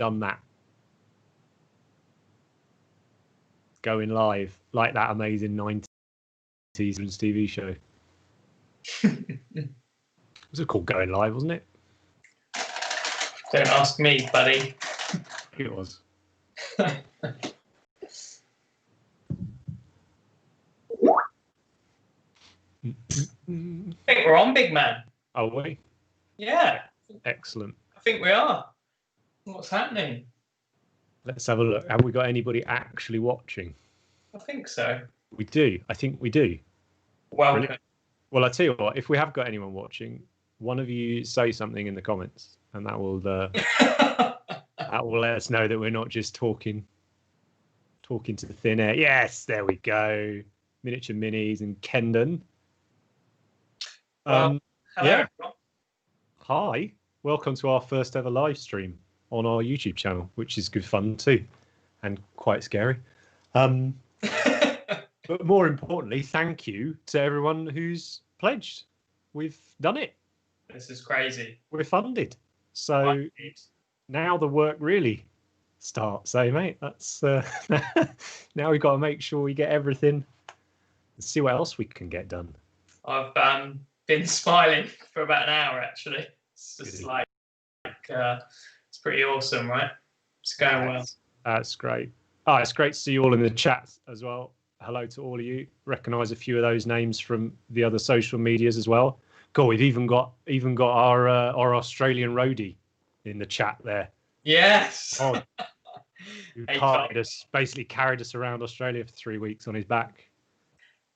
done that. Going live like that amazing 90s TV show. Was it called Going Live, wasn't it? Don't ask me, buddy. It was. I think we're on, big man. Are we? Yeah. Excellent. I think we are. What's happening? Let's have a look. Have we got anybody actually watching? I think so. We do. I think we do. Welcome. Brilliant. Well, I tell you what, if we have got anyone watching, one of you say something in the comments, and that will that will let us know that we're not just talking to the thin air. Yes, there we go. Miniature Minis and Kendon. Well, hello. Yeah. Hi. Welcome to our first ever live stream on our YouTube channel, which is good fun too, and quite scary. But more importantly, thank you to everyone who's pledged. We've done it. This is crazy. We're funded. So now the work really starts, eh, mate? That's now we've got to make sure we get everything and see what else we can get done. I've been smiling for about an hour, actually. It's just like it's pretty awesome, right? It's going well. That's great. Oh, it's great to see you all in the chat as well. Hello to all of you. Recognise a few of those names from the other social medias as well. God, we've even got our Australian roadie in the chat there. Yes. Oh, who basically carried us around Australia for 3 weeks on his back.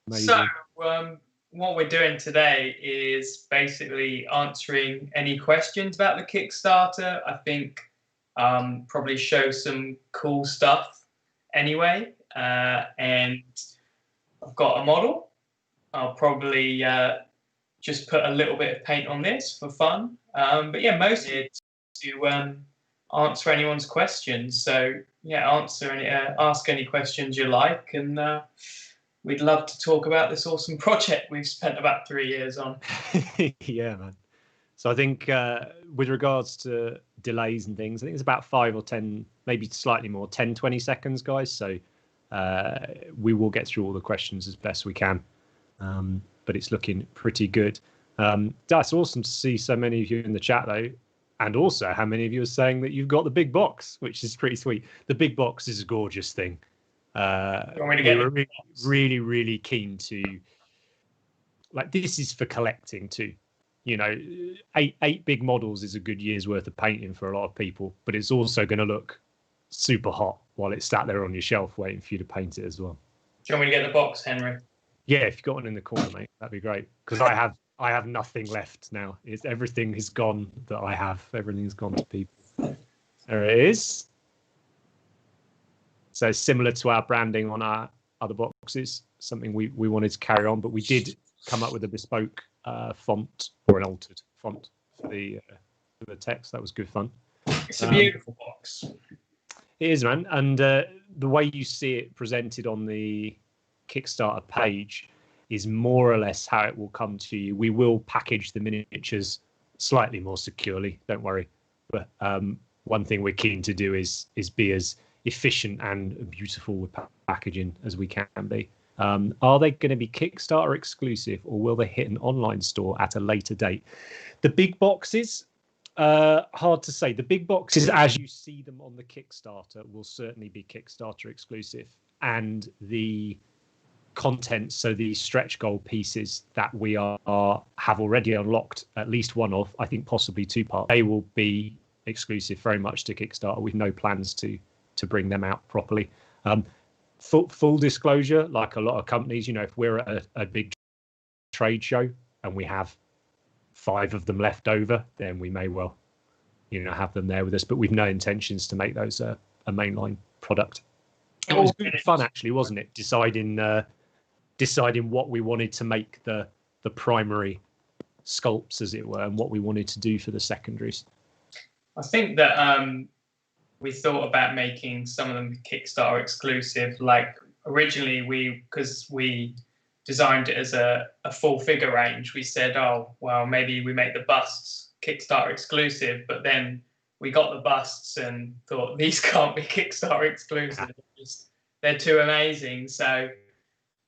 Amazing. So what we're doing today is basically answering any questions about the Kickstarter. I think probably show some cool stuff anyway. And I've got a model. I'll probably just put a little bit of paint on this for fun. But yeah, mostly to answer anyone's questions. So yeah, ask any questions you like, and we'd love to talk about this awesome project we've spent about 3 years on. Yeah, man. So I think with regards to delays and things, I think it's about 5 or 10, maybe slightly more, 10, 20 seconds, guys. So we will get through all the questions as best we can. But it's looking pretty good. That's awesome to see so many of you in the chat, though. And also how many of you are saying that you've got the big box, which is pretty sweet. The big box is a gorgeous thing. We were really, really keen to, like, this is for collecting too. You know, eight big models is a good year's worth of painting for a lot of people, but it's also going to look super hot while it's sat there on your shelf waiting for you to paint it as well. Do you want me to get the box, Henry? Yeah, if you've got one in the corner, mate, that'd be great. Because I have nothing left now. Everything is gone that I have. Everything's gone to people. There it is. So similar to our branding on our other boxes, something we wanted to carry on, but we did come up with a bespoke font, or an altered font for the text. That was good fun. It's a beautiful box. It is, man. And the way you see it presented on the Kickstarter page is more or less how it will come to you. We will package the miniatures slightly more securely, don't worry. But one thing we're keen to do is be as efficient and beautiful with packaging as we can be. Are they going to be Kickstarter exclusive, or will they hit an online store at a later date? The big boxes, hard to say. The big boxes, as you see them on the Kickstarter, will certainly be Kickstarter exclusive. And the content, so the stretch goal pieces that we have already unlocked, at least one of, I think possibly 2 parts, they will be exclusive very much to Kickstarter, with no plans to bring them out properly. Full disclosure, like a lot of companies, you know, if we're at a big trade show and we have 5 of them left over, then we may well, you know, have them there with us. But we've no intentions to make those a mainline product. It was good fun, actually, wasn't it? Deciding what we wanted to make the primary sculpts, as it were, and what we wanted to do for the secondaries. I think that we thought about making some of them Kickstarter exclusive. Like originally, because we designed it as a full figure range, we said, oh, well, maybe we make the busts Kickstarter exclusive, but then we got the busts and thought these can't be Kickstarter exclusive. They're too amazing. So,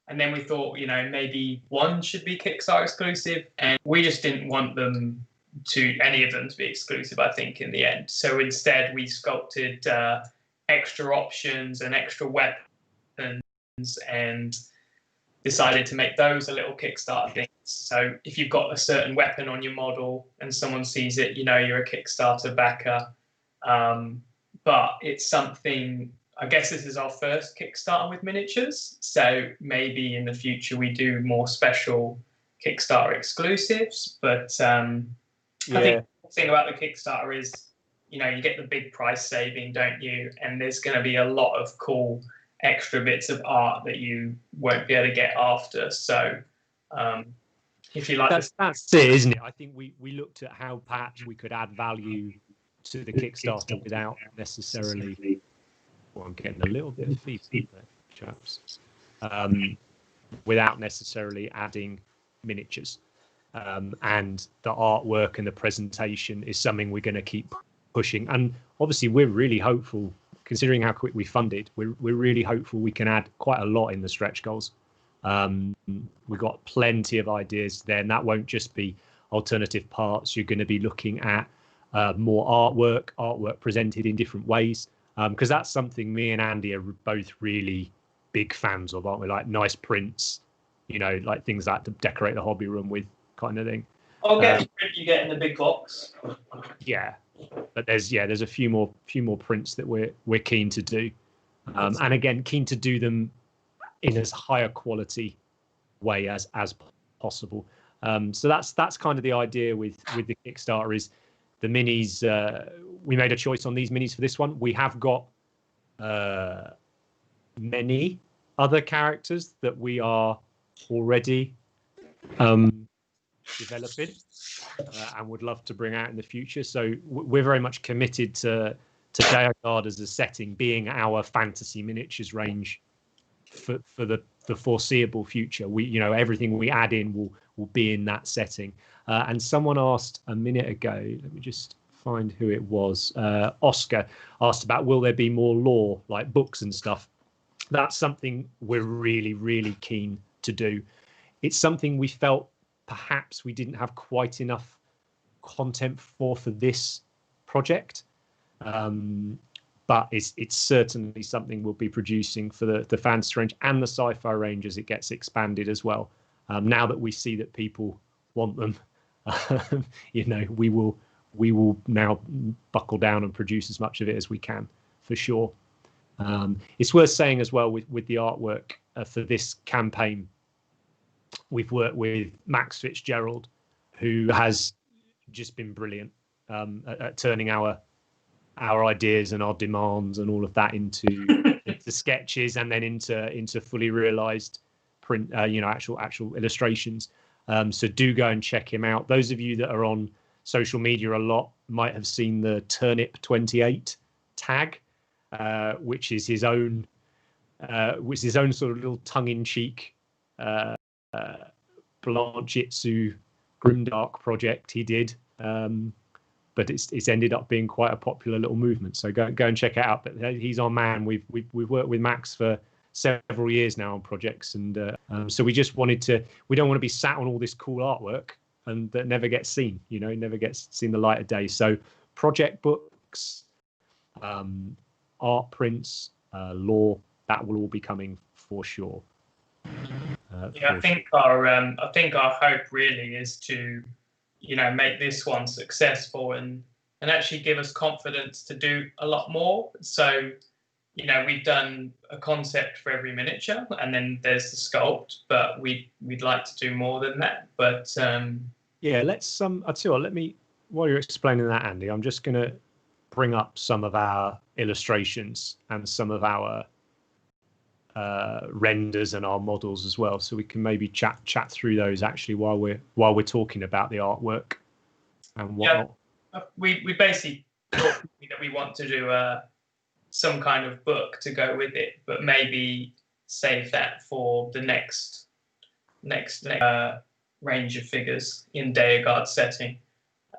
and then we thought, you know, maybe one should be Kickstarter exclusive, and we just didn't want any of them to be exclusive, I think, in the end. So instead we sculpted extra options and extra weapons and decided to make those a little Kickstarter things. So if you've got a certain weapon on your model and someone sees it, you know you're a Kickstarter backer. But it's something, I guess this is our first Kickstarter with miniatures. So maybe in the future we do more special Kickstarter exclusives. But I think the thing about the Kickstarter is, you know, you get the big price saving, don't you? And there's going to be a lot of cool extra bits of art that you won't be able to get after. So if you like, that's it, isn't it? I think we looked at how perhaps we could add value to the Kickstarter without necessarily. Well, I'm getting a little bit of feedback there, chaps. Without necessarily adding miniatures, and the artwork and the presentation is something we're going to keep pushing. And obviously, we're really hopeful. Considering how quick we funded, we're really hopeful we can add quite a lot in the stretch goals. We've got plenty of ideas there, and that won't just be alternative parts. You're going to be looking at more artwork presented in different ways, because that's something me and Andy are both really big fans of, aren't we? Like nice prints, you know, like things like to decorate the hobby room with, kind of thing. I'll get the print you get in the big box. Yeah. But there's a few more prints that we're keen to do, and again keen to do them in as high a quality way as possible. So that's kind of the idea with the Kickstarter is the minis. We made a choice on these minis for this one. We have got many other characters that we are already developing and would love to bring out in the future. So we're very much committed to Deorgard as a setting being our fantasy miniatures range for the foreseeable future. We, you know, everything we add in will be in that setting. And someone asked a minute ago, let me just find who it was. Oscar asked about, will there be more lore, like books and stuff? That's something we're really, really keen to do. It's something we felt perhaps we didn't have quite enough content for this project, but it's certainly something we'll be producing for the fantasy range and the sci-fi range as it gets expanded as well. Now that we see that people want them, you know, we will now buckle down and produce as much of it as we can, for sure. It's worth saying as well with the artwork for this campaign, we've worked with Max Fitzgerald, who has just been brilliant at turning our ideas and our demands and all of that into sketches and then into fully realized print, you know, actual illustrations. So do go and check him out. Those of you that are on social media a lot might have seen the Turnip28 tag, which is his own sort of little tongue-in-cheek Blanchitsu grimdark project he did, but it's ended up being quite a popular little movement. So go and check it out. But he's our man. We've worked with Max for several years now on projects, and so we just wanted to. We don't want to be sat on all this cool artwork and that never gets seen. You know, never gets seen the light of day. So project books, art prints, lore, that will all be coming for sure. I think our hope really is to, you know, make this one successful and actually give us confidence to do a lot more. So, you know, we've done a concept for every miniature, and then there's the sculpt, but we'd like to do more than that. But yeah, let's I'll tell you what, let me, while you're explaining that, Andy, I'm just gonna bring up some of our illustrations and some of our renders and our models as well, so we can maybe chat through those actually while we're talking about the artwork and whatnot. Yeah, we basically thought that we want to do some kind of book to go with it, but maybe save that for the next range of figures in Deorgard setting.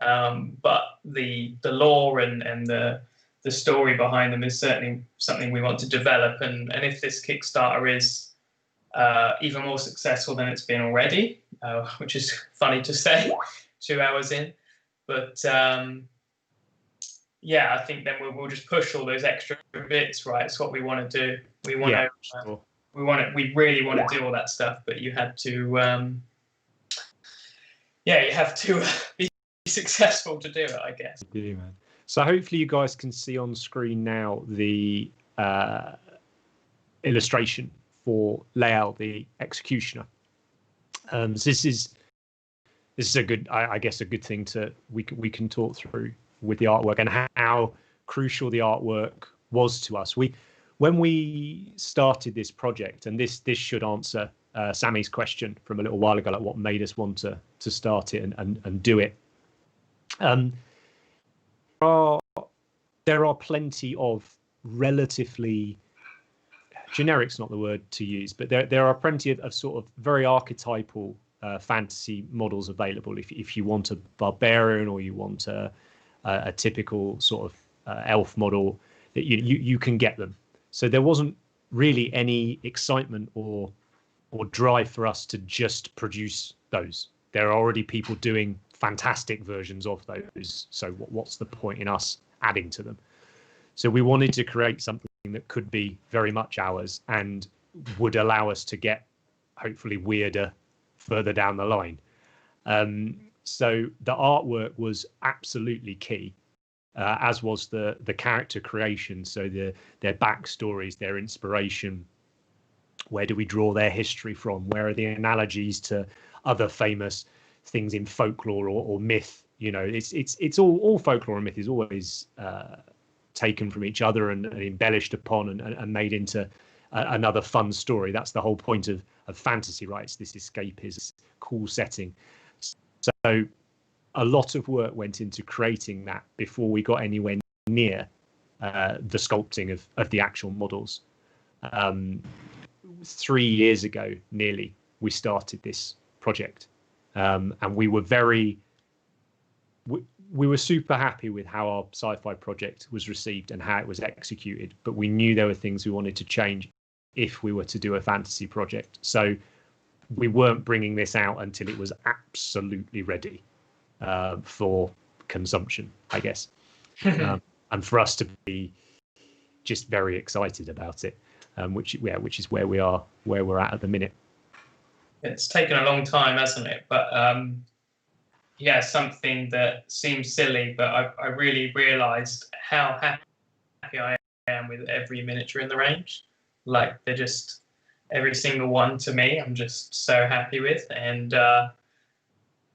but the lore and the story behind them is certainly something we want to develop. And if this Kickstarter is even more successful than it's been already, which is funny to say 2 hours in, but yeah, I think then we'll just push all those extra bits, right? It's what we want to do. We want to, sure. we really want to do all that stuff, but you have to, you have to be successful to do it, I guess. I do, man. So hopefully you guys can see on screen now the illustration for Lael, the executioner. So this is a good, I guess, a good thing to we can talk through with the artwork and how crucial the artwork was to us. When we started this project, and this should answer Sammy's question from a little while ago, like what made us want to start it and do it. There are plenty of relatively, generic's not the word to use, but there are plenty of sort of very archetypal fantasy models available. If you want a barbarian or you want a typical sort of elf model, that you can get them. So there wasn't really any excitement or drive for us to just produce those. There are already people doing fantastic versions of those. So what's the point in us adding to them? So we wanted to create something that could be very much ours and would allow us to get hopefully weirder further down the line. So the artwork was absolutely key, as was the character creation. So their backstories, their inspiration. Where do we draw their history from? Where are the analogies to other famous things in folklore or myth? You know, it's all folklore and myth is always taken from each other and embellished upon and made into another fun story. That's the whole point of fantasy, right? It's this escapism, cool setting. So a lot of work went into creating that before we got anywhere near the sculpting of the actual models. 3 years ago, nearly, we started this project, and we were super happy with how our sci-fi project was received and how it was executed, but we knew there were things we wanted to change if we were to do a fantasy project. So we weren't bringing this out until it was absolutely ready for consumption, I guess. And for us to be just very excited about it, which is where we're at the minute. It's taken a long time, hasn't it? But yeah, something that seems silly, but I really realised how happy I am with every miniature in the range. Like, they're just, every single one to me, I'm just so happy with. And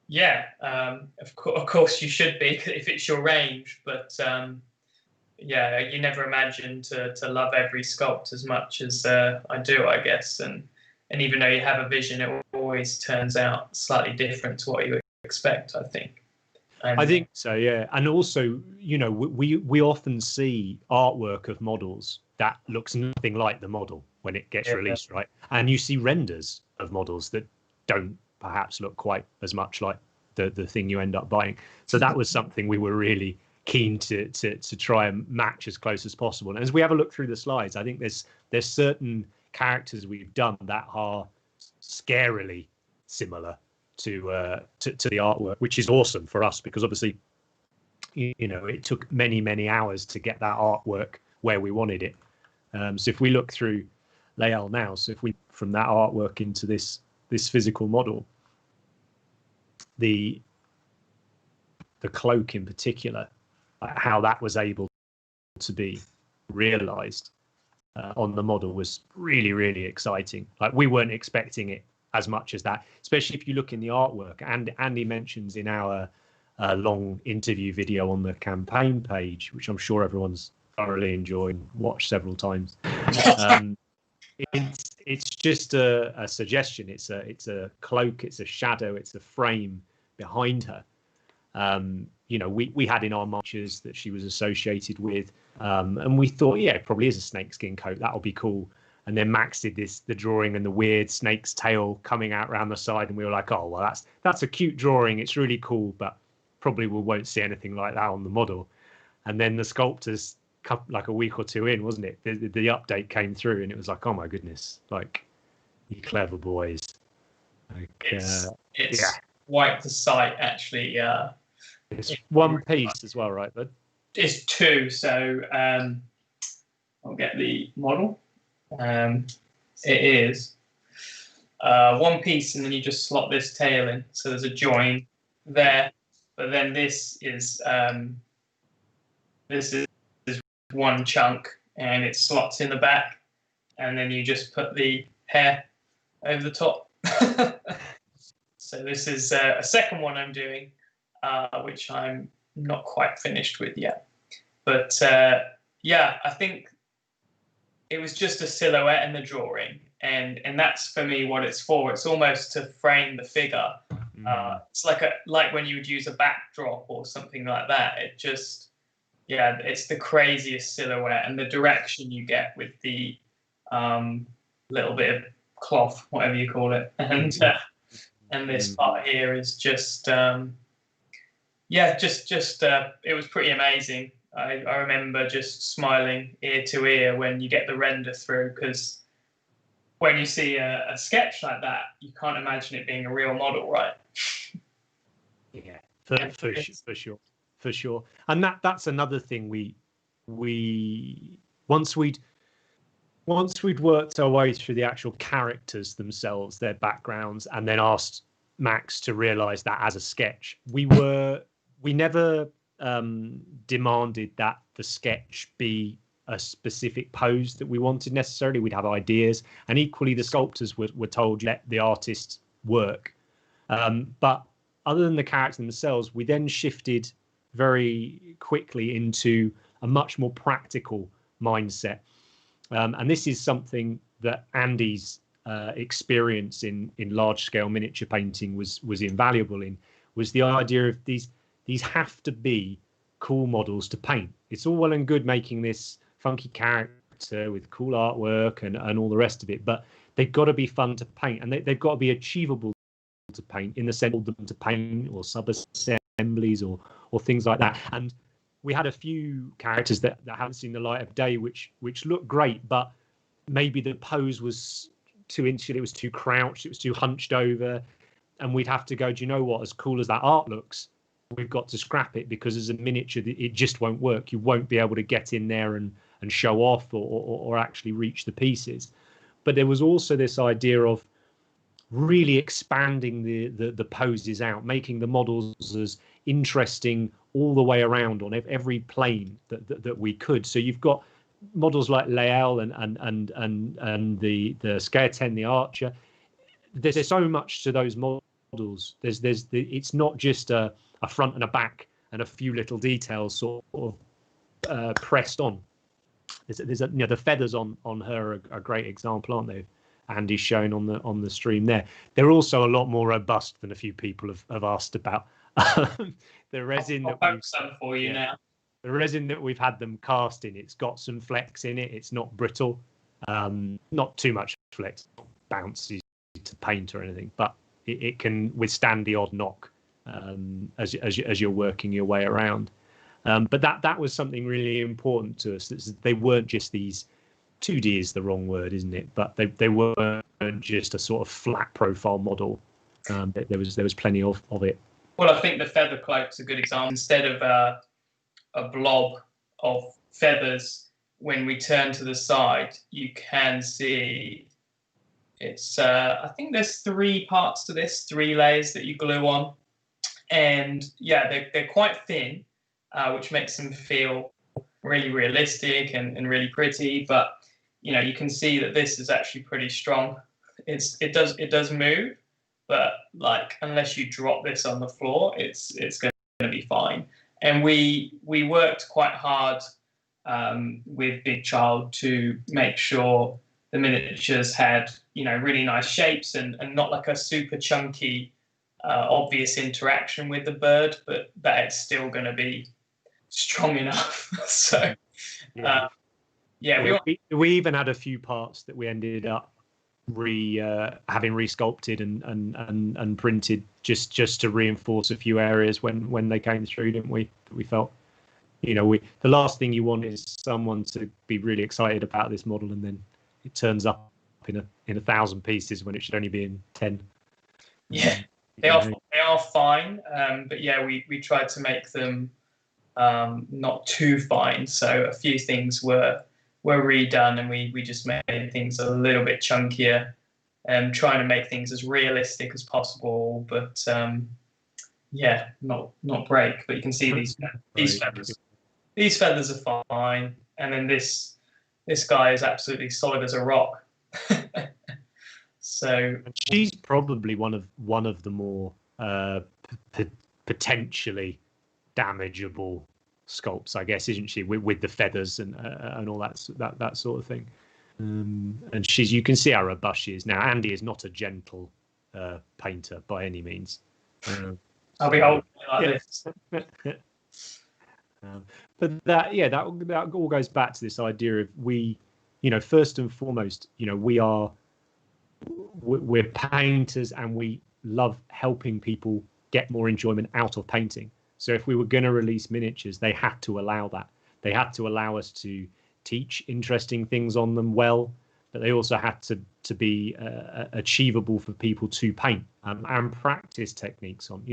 yeah, of course you should be if it's your range. But yeah, you never imagine to love every sculpt as much as I do, I guess. And even though you have a vision, it always turns out slightly different to what you expect, I think. I think so, yeah. And also, you know, we often see artwork of models that looks nothing like the model when it gets released, right? And you see renders of models that don't perhaps look quite as much like the thing you end up buying. So that was something we were really keen to try and match as close as possible. And as we have a look through the slides, I think there's certain characters we've done that are scarily similar to the artwork, which is awesome for us because obviously, you know, it took many hours to get that artwork where we wanted it. So if we look through Lael now, so if we from that artwork into this physical model, the cloak in particular, how that was able to be realized on the model was really exciting. Like, we weren't expecting it as much as that, especially if you look in the artwork. And Andy mentions in our long interview video on the campaign page, which I'm sure everyone's thoroughly enjoyed and watched several times. It's just a suggestion. It's a cloak, it's a shadow, it's a frame behind her. You know, we had in our marches that she was associated with, and we thought, yeah, it probably is a snakeskin coat. That'll be cool. And then Max did the drawing and the weird snake's tail coming out around the side, and we were like, oh well, that's a cute drawing. It's really cool, but probably we won't see anything like that on the model. And then the sculptors, like a week or two in, wasn't it? The update came through, and it was like, oh my goodness, like, you clever boys. Like, It's yeah, quite the sight, actually. it's one piece as well, right? But it's two, so I'll get the model. It is one piece, and then you just slot this tail in. So there's a join there, but then this is one chunk, and it slots in the back, and then you just put the hair over the top. So this is a second one I'm doing, which I'm not quite finished with yet. But yeah, I think it was just a silhouette in the drawing, and that's for me what it's for. It's almost to frame the figure. It's like when you would use a backdrop or something like that. It just, yeah, it's the craziest silhouette, and the direction you get with the little bit of cloth, whatever you call it, and this part here is just yeah, just it was pretty amazing. I remember just smiling ear to ear when you get the render through, because when you see a sketch like that, you can't imagine it being a real model, right? Yeah, for sure. And that's another thing we once we'd worked our way through the actual characters themselves, their backgrounds, and then asked Max to realize that as a sketch, we never demanded that the sketch be a specific pose that we wanted necessarily. We'd have ideas, and equally the sculptors were told, let the artists work. But other than the characters themselves, we then shifted very quickly into a much more practical mindset. And this is something that Andy's experience in large-scale miniature painting was invaluable in, was the idea of these have to be cool models to paint. It's all well and good making this funky character with cool artwork and all the rest of it, but they've got to be fun to paint, and they've got to be achievable to paint, in the sense of them to paint or sub-assemblies or things like that. And we had a few characters that haven't seen the light of day, which look great, but maybe the pose was too insular, it was too crouched, it was too hunched over, and we'd have to go, do you know what, as cool as that art looks, we've got to scrap it, because as a miniature it just won't work. You won't be able to get in there and show off or actually reach the pieces. But there was also this idea of really expanding the poses out, making the models as interesting all the way around on every plane that we could. So you've got models like Lael and the Scareten, the Archer. There's so much to those models. It's not just a front and a back and a few little details sort of pressed on. The feathers on her are a great example, aren't they? Andy's shown on the stream there. They're also a lot more robust than a few people have asked about. The resin I'll poke some for you now. The resin that we've had them cast in, it's got some flex in it. It's not brittle, not too much flex, not bouncy to paint or anything, but it can withstand the odd knock as you're working your way around. But that was something really important to us. They weren't just these 2D is the wrong word, isn't it? But they weren't just a sort of flat profile model. There was plenty of it. Well, I think the feather cloak's a good example. Instead of a blob of feathers, when we turn to the side, you can see it's. I think there's 3 parts to this, 3 layers that you glue on, and yeah, they're quite thin, which makes them feel really realistic and really pretty. But you know, you can see that this is actually pretty strong. It does move, but like unless you drop this on the floor, it's going to be fine. And we worked quite hard with Big Child to make sure the miniatures had, you know, really nice shapes and not like a super chunky, obvious interaction with the bird, but that it's still going to be strong enough. So. Yeah. We even had a few parts that we ended up having resculpted and printed just to reinforce a few areas when they came through, didn't we? We felt, the last thing you want is someone to be really excited about this model and then it turns up in 1,000 pieces when it should only be in 10. Yeah, they are fine, but yeah, we tried to make them not too fine. So a few things were redone, and we just made things a little bit chunkier, and trying to make things as realistic as possible. But yeah, not break. But you can see these feathers. These feathers are fine, and then this guy is absolutely solid as a rock. So she's probably one of the more potentially damageable sculpts, I guess, isn't she? With the feathers and all that sort of thing. And you can see how robust she is. Now, Andy is not a gentle painter by any means. I'll be holding it like this. But that all goes back to this idea of first and foremost, we're painters and we love helping people get more enjoyment out of painting. So if we were going to release miniatures, they had to allow that. They had to allow us to teach interesting things on them well, but they also had to be achievable for people to paint and practice techniques on.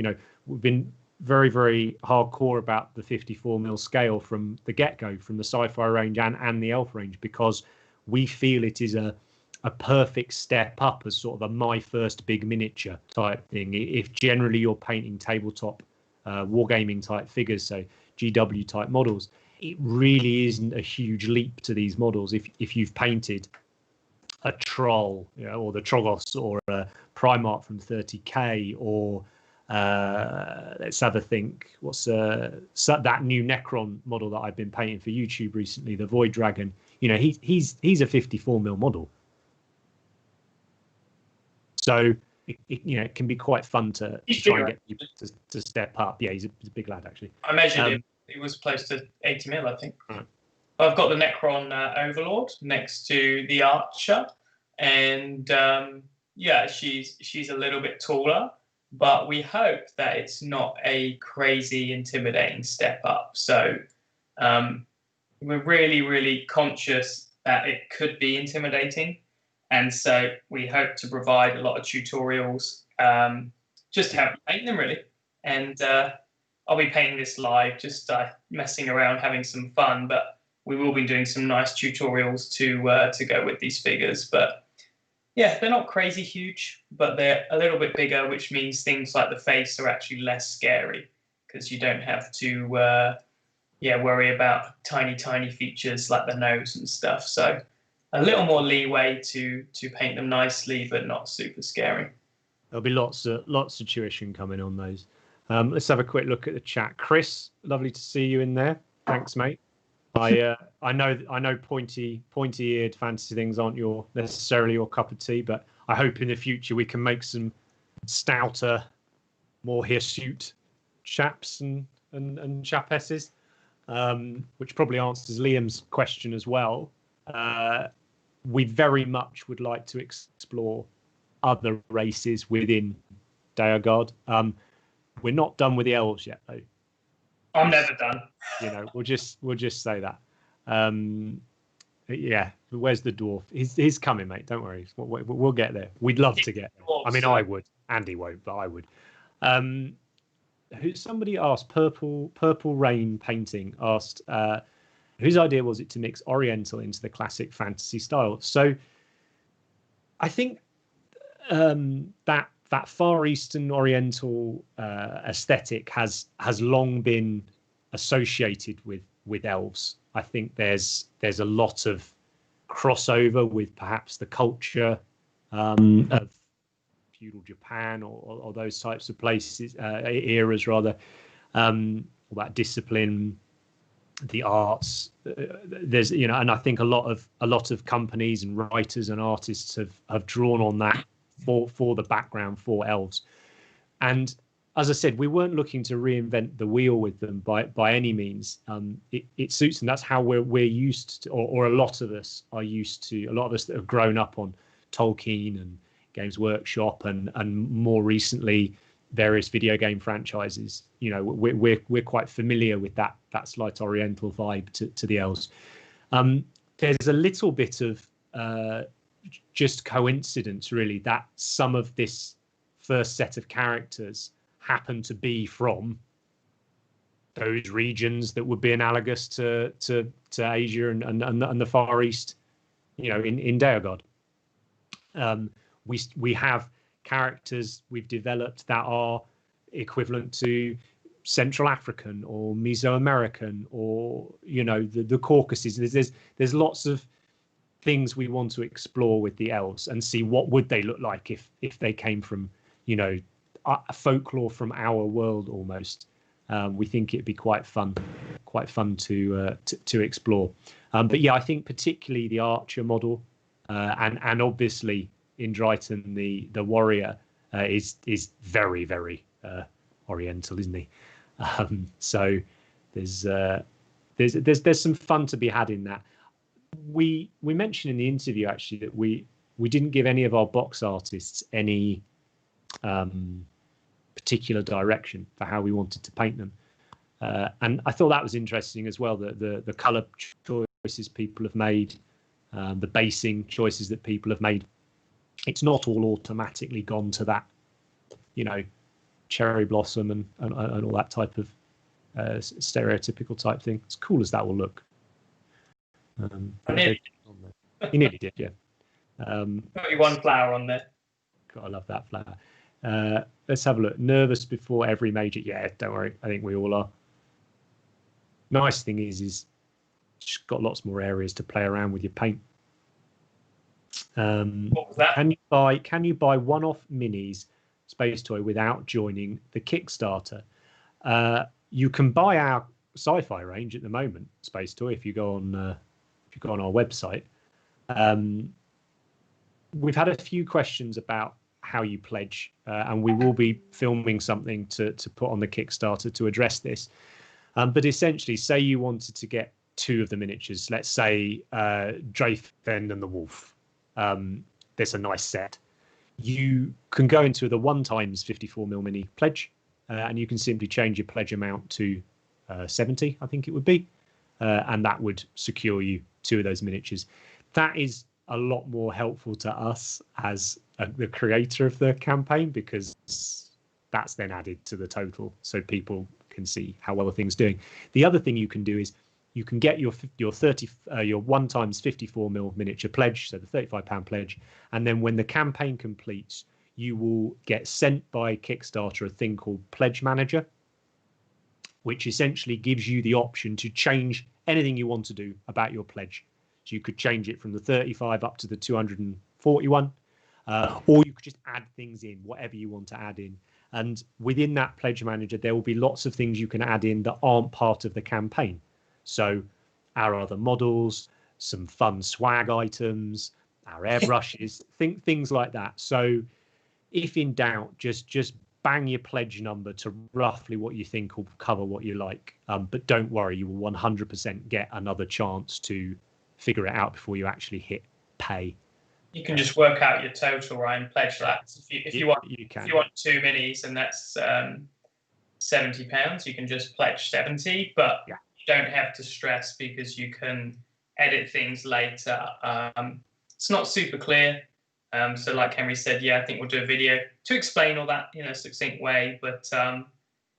We've been very, very hardcore about the 54mm scale from the get-go, from the sci-fi range and the elf range, because we feel it is a perfect step up as sort of a my first big miniature type thing. If generally you're painting tabletop wargaming type figures, so GW type models, it really isn't a huge leap to these models. If you've painted a troll, or the Trogos, or a Primarch from 30k, or let's have a think. What's that new Necron model that I've been painting for YouTube recently, the Void Dragon? He's a 54mm model. So it can be quite fun to try and get people to step up. Yeah, he's a big lad, actually. I measured him. He was close to 80mm, I think. Right. I've got the Necron Overlord next to the Archer, and she's a little bit taller, but we hope that it's not a crazy intimidating step up. So we're really, really conscious that it could be intimidating. And so we hope to provide a lot of tutorials just to help you paint them, really. And I'll be painting this live, just messing around, having some fun. But we will be doing some nice tutorials to go with these figures. But yeah, they're not crazy huge, but they're a little bit bigger, which means things like the face are actually less scary, because you don't have to worry about tiny features like the nose and stuff. So a little more leeway to paint them nicely, but not super scary. There'll be lots of tuition coming on those. Let's have a quick look at the chat. Chris, lovely to see you in there. Thanks, mate. I know pointy-eared fantasy things aren't necessarily your cup of tea, but I hope in the future we can make some stouter, more hirsute chaps and chapesses, which probably answers Liam's question as well. We very much would like to explore other races within Deorgard. We're not done with the elves yet, though. I'm never done. We'll just say that. Yeah, where's the dwarf? He's coming, mate. Don't worry. We'll get there. We'd love to get there. I mean, I would. Andy won't, but I would. Somebody asked, Purple Rain Painting asked, whose idea was it to mix Oriental into the classic fantasy style? So I think that Far Eastern Oriental aesthetic has long been associated with elves. I think there's a lot of crossover with perhaps the culture of feudal Japan or those types of places, eras rather, all that discipline, the arts. There's and I think a lot of companies and writers and artists have drawn on that for the background for elves. And as I said, we weren't looking to reinvent the wheel with them by any means. It suits them. That's how we're used to, or a lot of us are used to. A lot of us that have grown up on Tolkien and Games Workshop, and more recently various video game franchises. You know, we're quite familiar with that slight Oriental vibe to the elves. There's a little bit of just coincidence, really, that some of this first set of characters happen to be from those regions that would be analogous to Asia and the Far East, you know, in Deorgard. We have characters we've developed that are equivalent to Central African or Mesoamerican, or, you know, the Caucasus. There's lots of things we want to explore with the elves and see what would they look like if they came from, you know, folklore from our world almost. We think it'd be quite fun to explore. But yeah, I think particularly the archer model, and obviously in Dryton the warrior is very, very Oriental, isn't he? So there's some fun to be had in that. We mentioned in the interview actually that we didn't give any of our box artists any particular direction for how we wanted to paint them, and I thought that was interesting as well. The color choices people have made, the basing choices that people have made. It's not all automatically gone to that, you know, cherry blossom and all that type of stereotypical type thing. As cool as that will look. You nearly did, yeah. Got you one flower on there. God, I love that flower. Let's have a look. Nervous before every major. Yeah, don't worry. I think we all are. Nice thing is just got lots more areas to play around with your paint. What was that? Can you buy one-off minis Space Toy without joining the Kickstarter? You can buy our sci-fi range at the moment, Space Toy, if you go on our website. We've had a few questions about how you pledge, and we will be filming something to put on the Kickstarter to address this. But essentially, say you wanted to get 2 of the miniatures, let's say Drafen and the Wolf. There's a nice set. You can go into the 1 times 54mm mini pledge, and you can simply change your pledge amount to 70, I think it would be, and that would secure you 2 of those miniatures. That is a lot more helpful to us as the creator of the campaign, because that's then added to the total so people can see how well the thing's doing. The other thing you can do is you can get your 1 times 54mm miniature pledge, so the £35 pledge, and then when the campaign completes, you will get sent by Kickstarter a thing called Pledge Manager, which essentially gives you the option to change anything you want to do about your pledge. So you could change it from the 35 up to the 241, or you could just add things in, whatever you want to add in. And within that Pledge Manager, there will be lots of things you can add in that aren't part of the campaign. So our other models, some fun swag items, our airbrushes, things like that. So if in doubt, just bang your pledge number to roughly what you think will cover what you like. But don't worry, you will 100% get another chance to figure it out before you actually hit pay. You can just work out your total, right, and pledge that. If you want 2 minis and that's £70, you can just pledge 70, but you don't have to stress because you can edit things later. It's not super clear. So like Henry said, I think we'll do a video to explain all that in a succinct way. But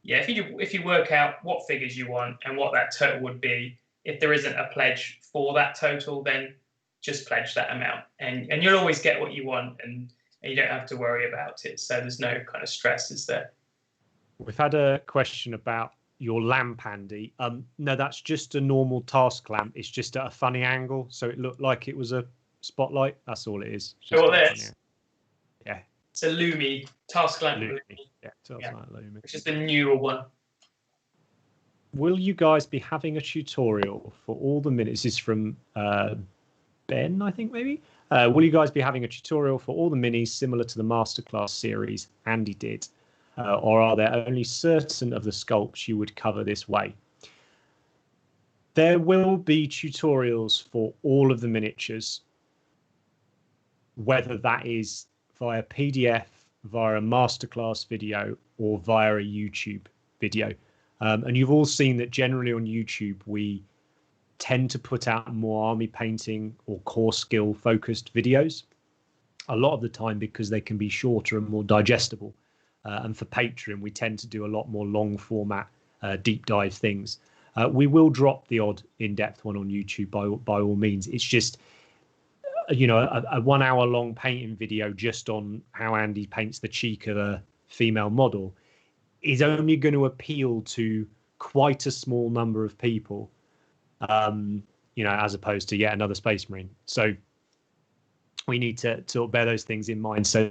if you work out what figures you want and what that total would be, if there isn't a pledge for that total, then just pledge that amount, and you'll always get what you want, and you don't have to worry about it. So there's no kind of stress, is there? We've had a question about your lamp, Andy. No, that's just a normal task lamp. It's just at a funny angle, so it looked like it was a spotlight. That's all it is. So what this? Yeah. It's a Lumi task lamp. Lumi. Yeah, Lumi. Which is the newer one. Will you guys be having a tutorial for all the minutes? This is from Ben, I think, maybe. Will you guys be having a tutorial for all the minis similar to the masterclass series Andy did? Or are there only certain of the sculpts you would cover this way? There will be tutorials for all of the miniatures. whether that is via PDF, via a masterclass video, or via a YouTube video. And you've all seen that generally on YouTube, we tend to put out more army painting or core skill focused videos, a lot of the time because they can be shorter and more digestible. And for Patreon, we tend to do a lot more long format, deep dive things. We will drop the odd in-depth one on YouTube by all means. It's just, you know, a 1 hour long painting video just on how Andy paints the cheek of a female model is only going to appeal to quite a small number of people, you know, as opposed to yet another Space Marine. So we need to bear those things in mind. So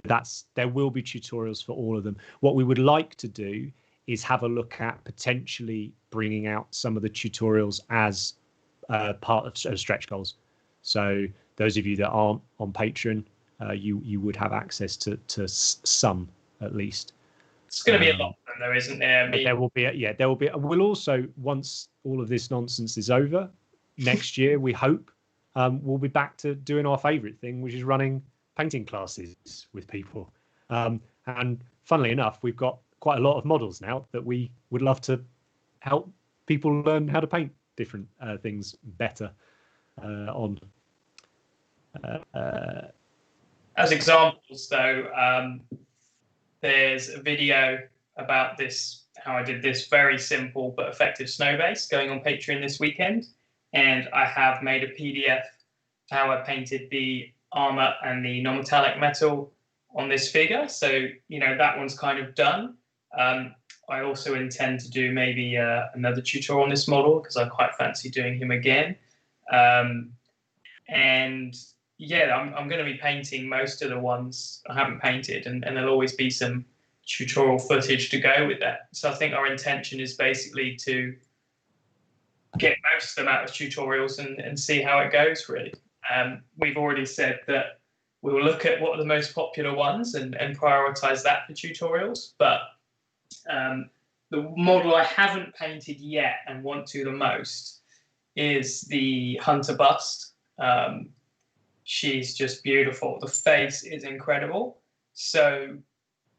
there will be tutorials for all of them. What we would like to do is have a look at potentially bringing out some of the tutorials as part of stretch goals. So those of you that aren't on Patreon, you would have access to some at least. It's going to be a lot of them, though, isn't there? I mean, there will be. There will be. We'll also, once all of this nonsense is over, next year we hope we'll be back to doing our favourite thing, which is running painting classes with people. And funnily enough, we've got quite a lot of models now that we would love to help people learn how to paint different things better on. As examples, though, there's a video about this, how I did this very simple but effective snow base going on Patreon this weekend. And I have made a PDF how I painted the armor and the non-metallic metal on this figure. So, you know, that one's kind of done. I also intend to do maybe another tutorial on this model because I quite fancy doing him again. And yeah, I'm going to be painting most of the ones I haven't painted, and there'll always be some tutorial footage to go with that. So I think our intention is basically to get most of them out of tutorials and see how it goes, really. We've already said that we'll look at what are the most popular ones and prioritize that for tutorials. But the model I haven't painted yet and want to the most is the Hunter bust. She's just beautiful. The face is incredible. So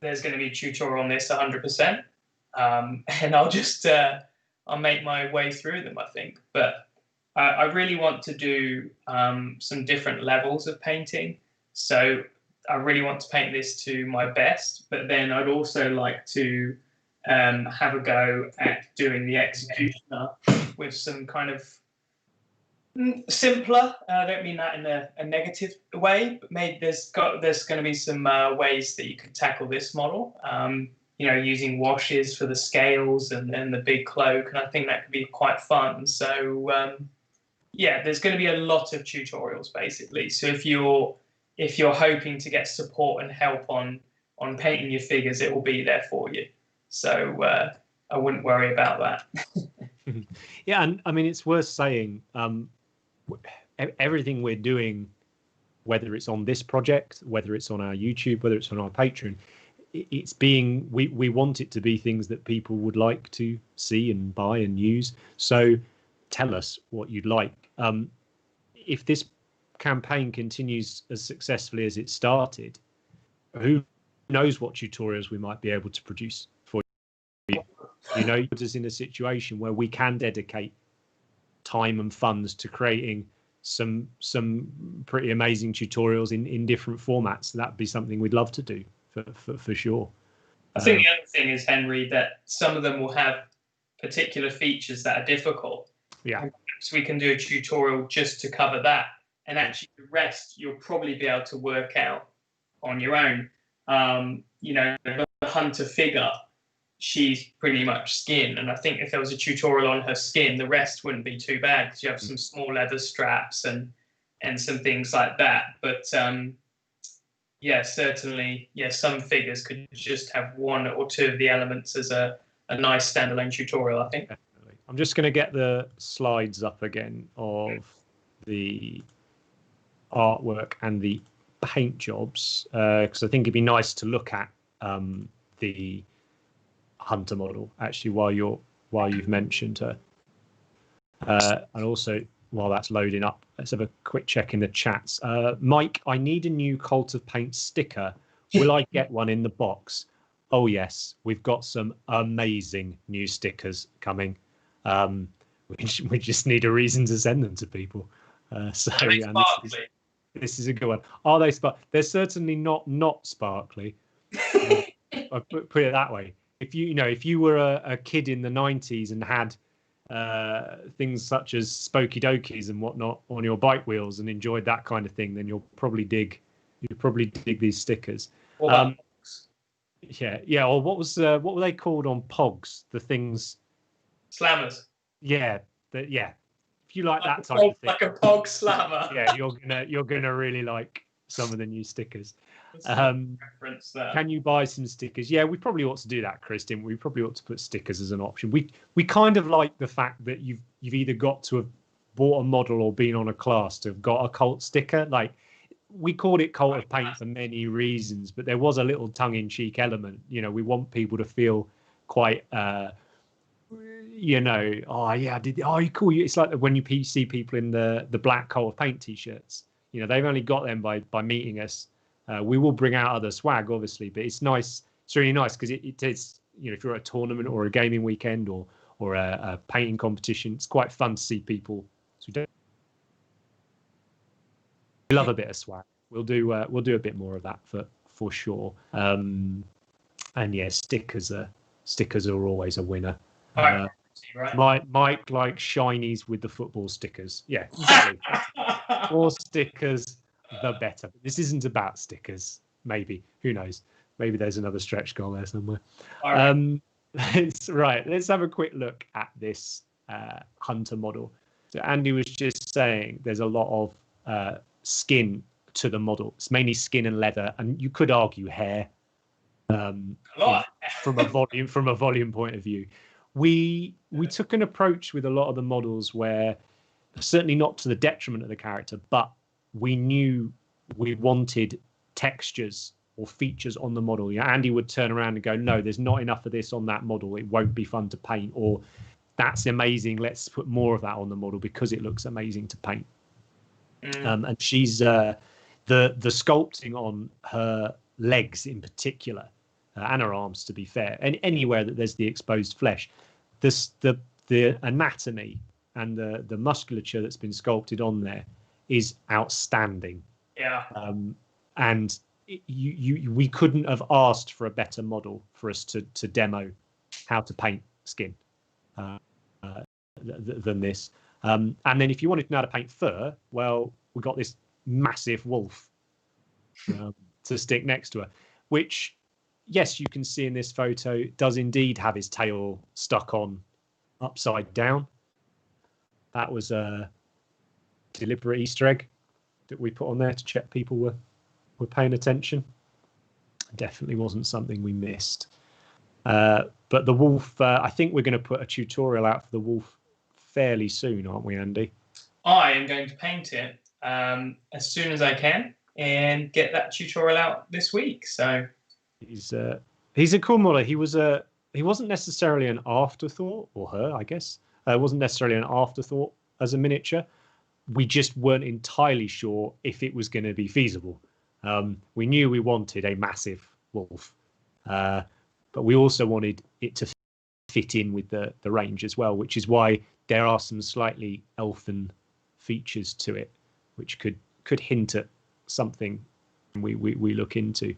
there's going to be a tutorial on this 100%. And I'll just, I'll make my way through them, I think. But I really want to do some different levels of painting. So I really want to paint this to my best, but then I'd also like to have a go at doing the executioner with some kind of simpler. I don't mean that in a negative way, but maybe there's going to be some ways that you could tackle this model. You know, using washes for the scales and the big cloak, and I think that could be quite fun. So yeah, there's going to be a lot of tutorials basically. So if you're hoping to get support and help on painting your figures, it will be there for you. So I wouldn't worry about that. Yeah, and I mean, it's worth saying everything we're doing, whether it's on this project, whether it's on our YouTube, whether it's on our Patreon, it's being, we want it to be things that people would like to see and buy and use. So tell us what you'd like. If this campaign continues as successfully as it started, who knows what tutorials we might be able to produce for you. You know, put us in a situation where we can dedicate time and funds to creating some pretty amazing tutorials in different formats. That'd be something we'd love to do for sure. I think the other thing is, Henry, that some of them will have particular features that are difficult. Yeah. So we can do a tutorial just to cover that. And actually the rest you'll probably be able to work out on your own. You know, the Hunter figure, she's pretty much skin. And I think if there was a tutorial on her skin, the rest wouldn't be too bad because you have some small leather straps and some things like that. But yeah, certainly, yeah, some figures could just have one or two of the elements as a nice standalone tutorial, I think. Definitely. I'm just going to get the slides up again of the artwork and the paint jobs because I think it'd be nice to look at the Hunter model actually while you've mentioned her, and also while that's loading up, let's have a quick check in the chats. Mike, I need a new Cult of Paint sticker. Will I get one in the box? Oh yes, we've got some amazing new stickers coming. We just need a reason to send them to people. So and this is a good one. Are they They're certainly not sparkly. I put it that way. If you were a kid in the 90s and had things such as Spokey Dokies and whatnot on your bike wheels and enjoyed that kind of thing, then you'll probably dig these stickers. Yeah. Or what were they called on Pogs? The things. Slammers. Yeah. If you like that type of thing, like a Pog slammer. Yeah, you're gonna really like some of the new stickers. Reference there. Can you buy some stickers? Yeah, we probably ought to do that, Chris. Didn't we? We probably ought to put stickers as an option. We kind of like the fact that you've either got to have bought a model or been on a class to have got a cult sticker. Like, we called it Cult of Paint for many reasons, but there was a little tongue-in-cheek element. We want people to feel quite oh yeah, cool. It's like when you see people in the black Cult of Paint t-shirts. They've only got them by meeting us. We will bring out other swag, obviously, but it's nice. It's really nice because it is, if you're at a tournament or a gaming weekend or a painting competition, it's quite fun to see people. So we love a bit of swag. We'll do a bit more of that for sure. And yeah, stickers are always a winner. Right. Mike likes shinies with the football stickers. Yeah, exactly. More stickers, the better. But this isn't about stickers. Maybe, who knows? Maybe there's another stretch goal there somewhere. Right. Let's have a quick look at this hunter model. So Andy was just saying there's a lot of skin to the model. It's mainly skin and leather, and you could argue hair. From a volume point of view. We took an approach with a lot of the models where, certainly not to the detriment of the character, but we knew we wanted textures or features on the model. Andy would turn around and go, no, there's not enough of this on that model. It won't be fun to paint. Or that's amazing. Let's put more of that on the model because it looks amazing to paint. And she's the sculpting on her legs in particular, and her arms, to be fair, and anywhere that there's the exposed flesh, the anatomy and the musculature that's been sculpted on there is outstanding. Yeah. And we couldn't have asked for a better model for us to demo how to paint skin than this. And then if you wanted to know how to paint fur, well, we got this massive wolf to stick next to her, which, yes, you can see in this photo, does indeed have his tail stuck on upside down. That was a deliberate Easter egg that we put on there to check people were paying attention. Definitely wasn't something we missed. But the wolf, I think we're going to put a tutorial out for the wolf fairly soon, aren't we, Andy? I am going to paint it as soon as I can and get that tutorial out this week. So he's a cool model. He wasn't necessarily an afterthought, or her, I guess. Wasn't necessarily an afterthought as a miniature. We just weren't entirely sure if it was going to be feasible. We knew we wanted a massive wolf, but we also wanted it to fit in with the range as well, which is why there are some slightly elfin features to it, which could hint at something we look into.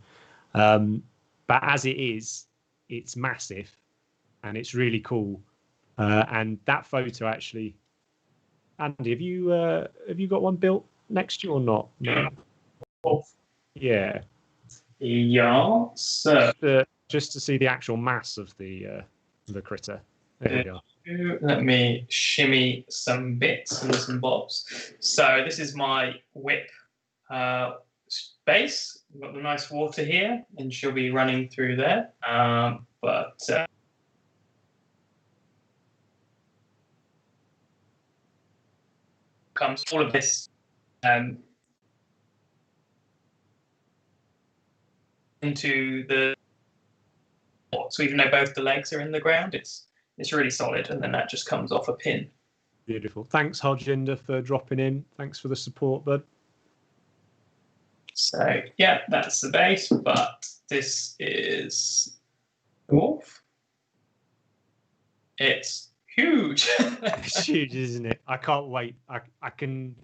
But as it is, it's massive and it's really cool. And that photo, actually, Andy, have you got one built next year or not? No. Yeah. Yeah. So just to see the actual mass of the critter. There we go. Let me shimmy some bits and some bobs. So this is my whip base. We've got the nice water here, and she'll be running through there. Comes all of this into the. So even though both the legs are in the ground, it's really solid, and then that just comes off a pin. Beautiful. Thanks, Harjinder, for dropping in. Thanks for the support, bud. So yeah, that's the base, but this is the wolf. It's huge. It's huge, isn't it? I can't wait. I can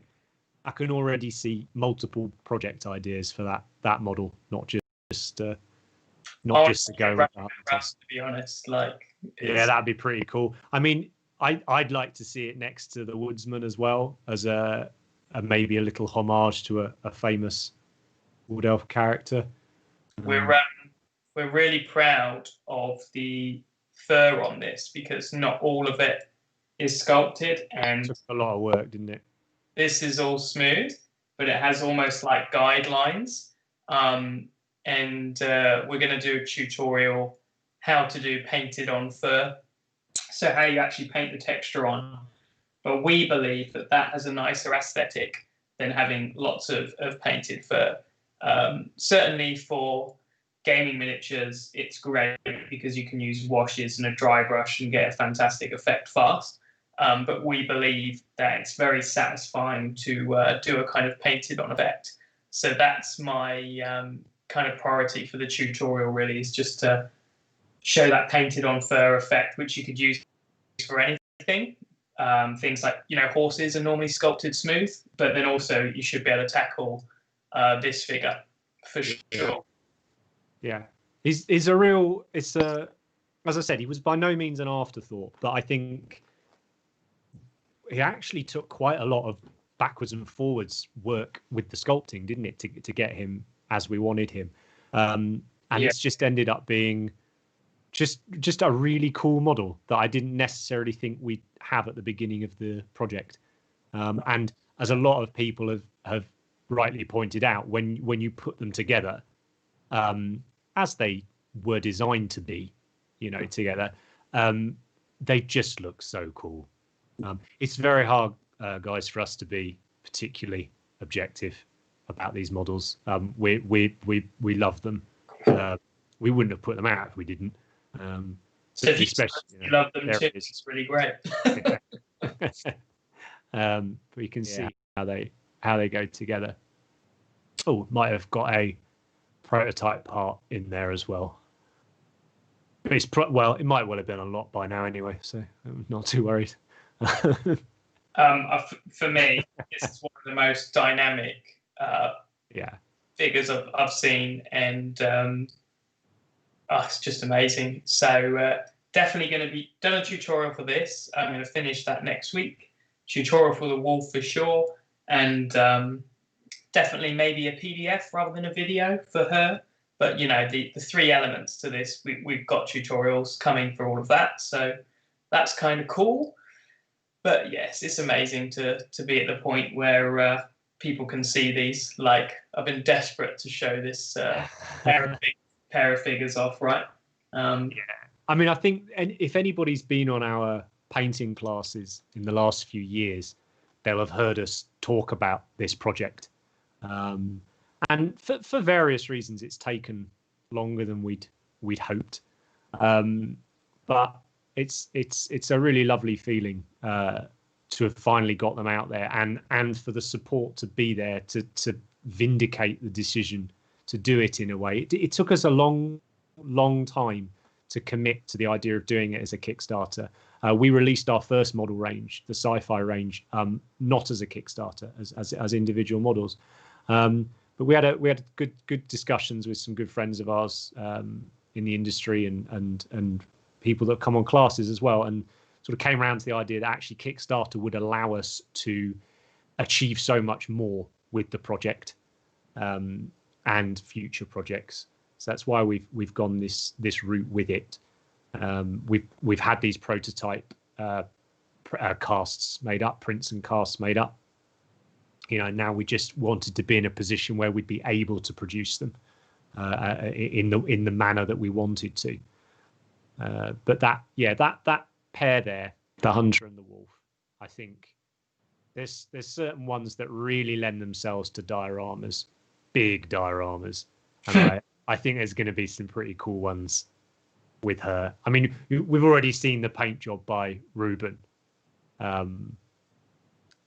already see multiple project ideas for that model, not just to go with that. To be honest, like yeah, that'd be pretty cool. I mean, I'd like to see it next to the Woodsman as well, as a maybe a little homage to a famous Wood Elf character. We're really proud of the fur on this because not all of it is sculpted, and it took a lot of work, didn't it? This is all smooth, but it has almost like guidelines. And we're going to do a tutorial how to do painted on fur, so how you actually paint the texture on. But we believe that has a nicer aesthetic than having lots of painted fur. Certainly for gaming miniatures, it's great because you can use washes and a dry brush and get a fantastic effect fast. But we believe that it's very satisfying to do a kind of painted on effect. So that's my kind of priority for the tutorial, really, is just to show that painted on fur effect, which you could use for anything. Things like, horses are normally sculpted smooth, but then also you should be able to tackle this figure for sure. Yeah, he's a real. As I said, he was by no means an afterthought, but I think he actually took quite a lot of backwards and forwards work with the sculpting, didn't it, to get him as we wanted him. And it's just ended up being just a really cool model that I didn't necessarily think we'd have at the beginning of the project. And as a lot of people have rightly pointed out, when you put them together, as they were designed to be, together, they just look so cool. It's very hard, guys, for us to be particularly objective about these models. We love them. We wouldn't have put them out if we didn't. So if you love them too, it's really great. But you can see how they go together. Oh, might have got a prototype part in there as well. It's it might well have been unlocked by now anyway, so I'm not too worried. For me, this is one of the most dynamic figures I've seen, and it's just amazing. So definitely going to be done a tutorial for this. I'm going to finish that next week. Tutorial for the wolf for sure, and definitely maybe a PDF rather than a video for her. But the three elements to this, we've got tutorials coming for all of that, so that's kind of cool. But yes, it's amazing to be at the point where people can see these. Like, I've been desperate to show this pair of figures off, right? I mean, I think if anybody's been on our painting classes in the last few years, they'll have heard us talk about this project. And for various reasons, it's taken longer than we'd hoped. But it's a really lovely feeling to have finally got them out there, and for the support to be there to vindicate the decision to do it in a way. It took us a long time to commit to the idea of doing it as a Kickstarter. We released our first model range, the sci-fi range, not as a Kickstarter, as individual models. But we had good discussions with some good friends of ours in the industry and people that come on classes as well, and sort of came around to the idea that actually Kickstarter would allow us to achieve so much more with the project and future projects. So that's why we've gone this route with it. We've had these prototype casts made up, prints and casts made up. Now we just wanted to be in a position where we'd be able to produce them in the manner that we wanted to. But that pair there, the hunter and the wolf, I think there's certain ones that really lend themselves to dioramas, big dioramas, and I think there's going to be some pretty cool ones with her. I mean, we've already seen the paint job by Ruben,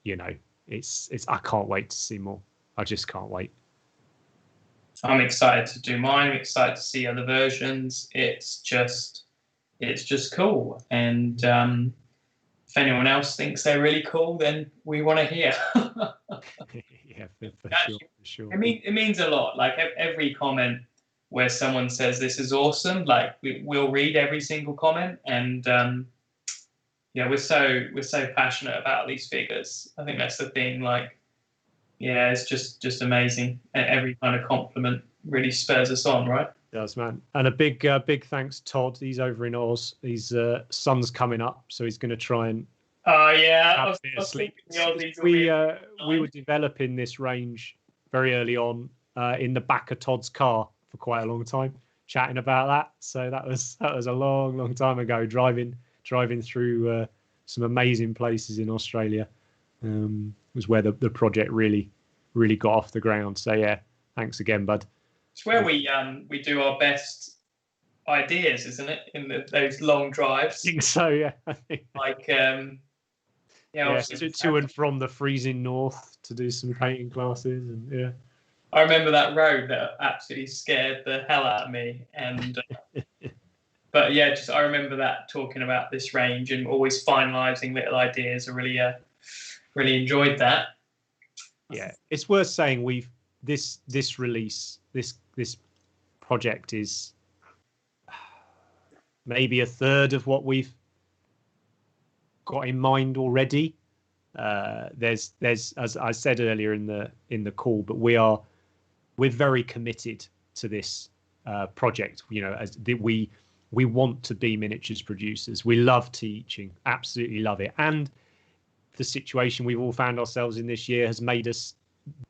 you know, it's I can't wait to see more. I just can't wait. I'm excited to do mine. I'm excited to see other versions. It's just cool. And if anyone else thinks they're really cool, then we want to hear. Yeah, for sure. It means a lot. Like every comment where someone says this is awesome, like we'll read every single comment, and yeah, we're so passionate about these figures. I think that's the thing. Like, yeah, it's just amazing. And every kind of compliment really spurs us on, right? It does, man. And a big thanks to Todd. He's over in Oz. His sun's coming up, so he's going to try and oh yeah, have a bit of sleep. We were developing this range very early on in the back of Todd's car for quite a long time, chatting about that. So that was a long time ago, driving through some amazing places in Australia. Was where the project really got off the ground. So yeah, thanks again, bud. It's where we do our best ideas, isn't it? In those long drives. I think so, yeah. I think. Like to and from the freezing north to do some painting classes, and yeah. I remember that road that absolutely scared the hell out of me, and but yeah, just I remember that, talking about this range and always finalising little ideas. I really enjoyed that. Yeah, it's worth saying this release, this project is maybe a third of what we've got in mind already. There's as I said earlier in the call, but we're very committed to this project. You know, as we want to be miniatures producers. We love teaching, absolutely love it, and the situation we've all found ourselves in this year has made us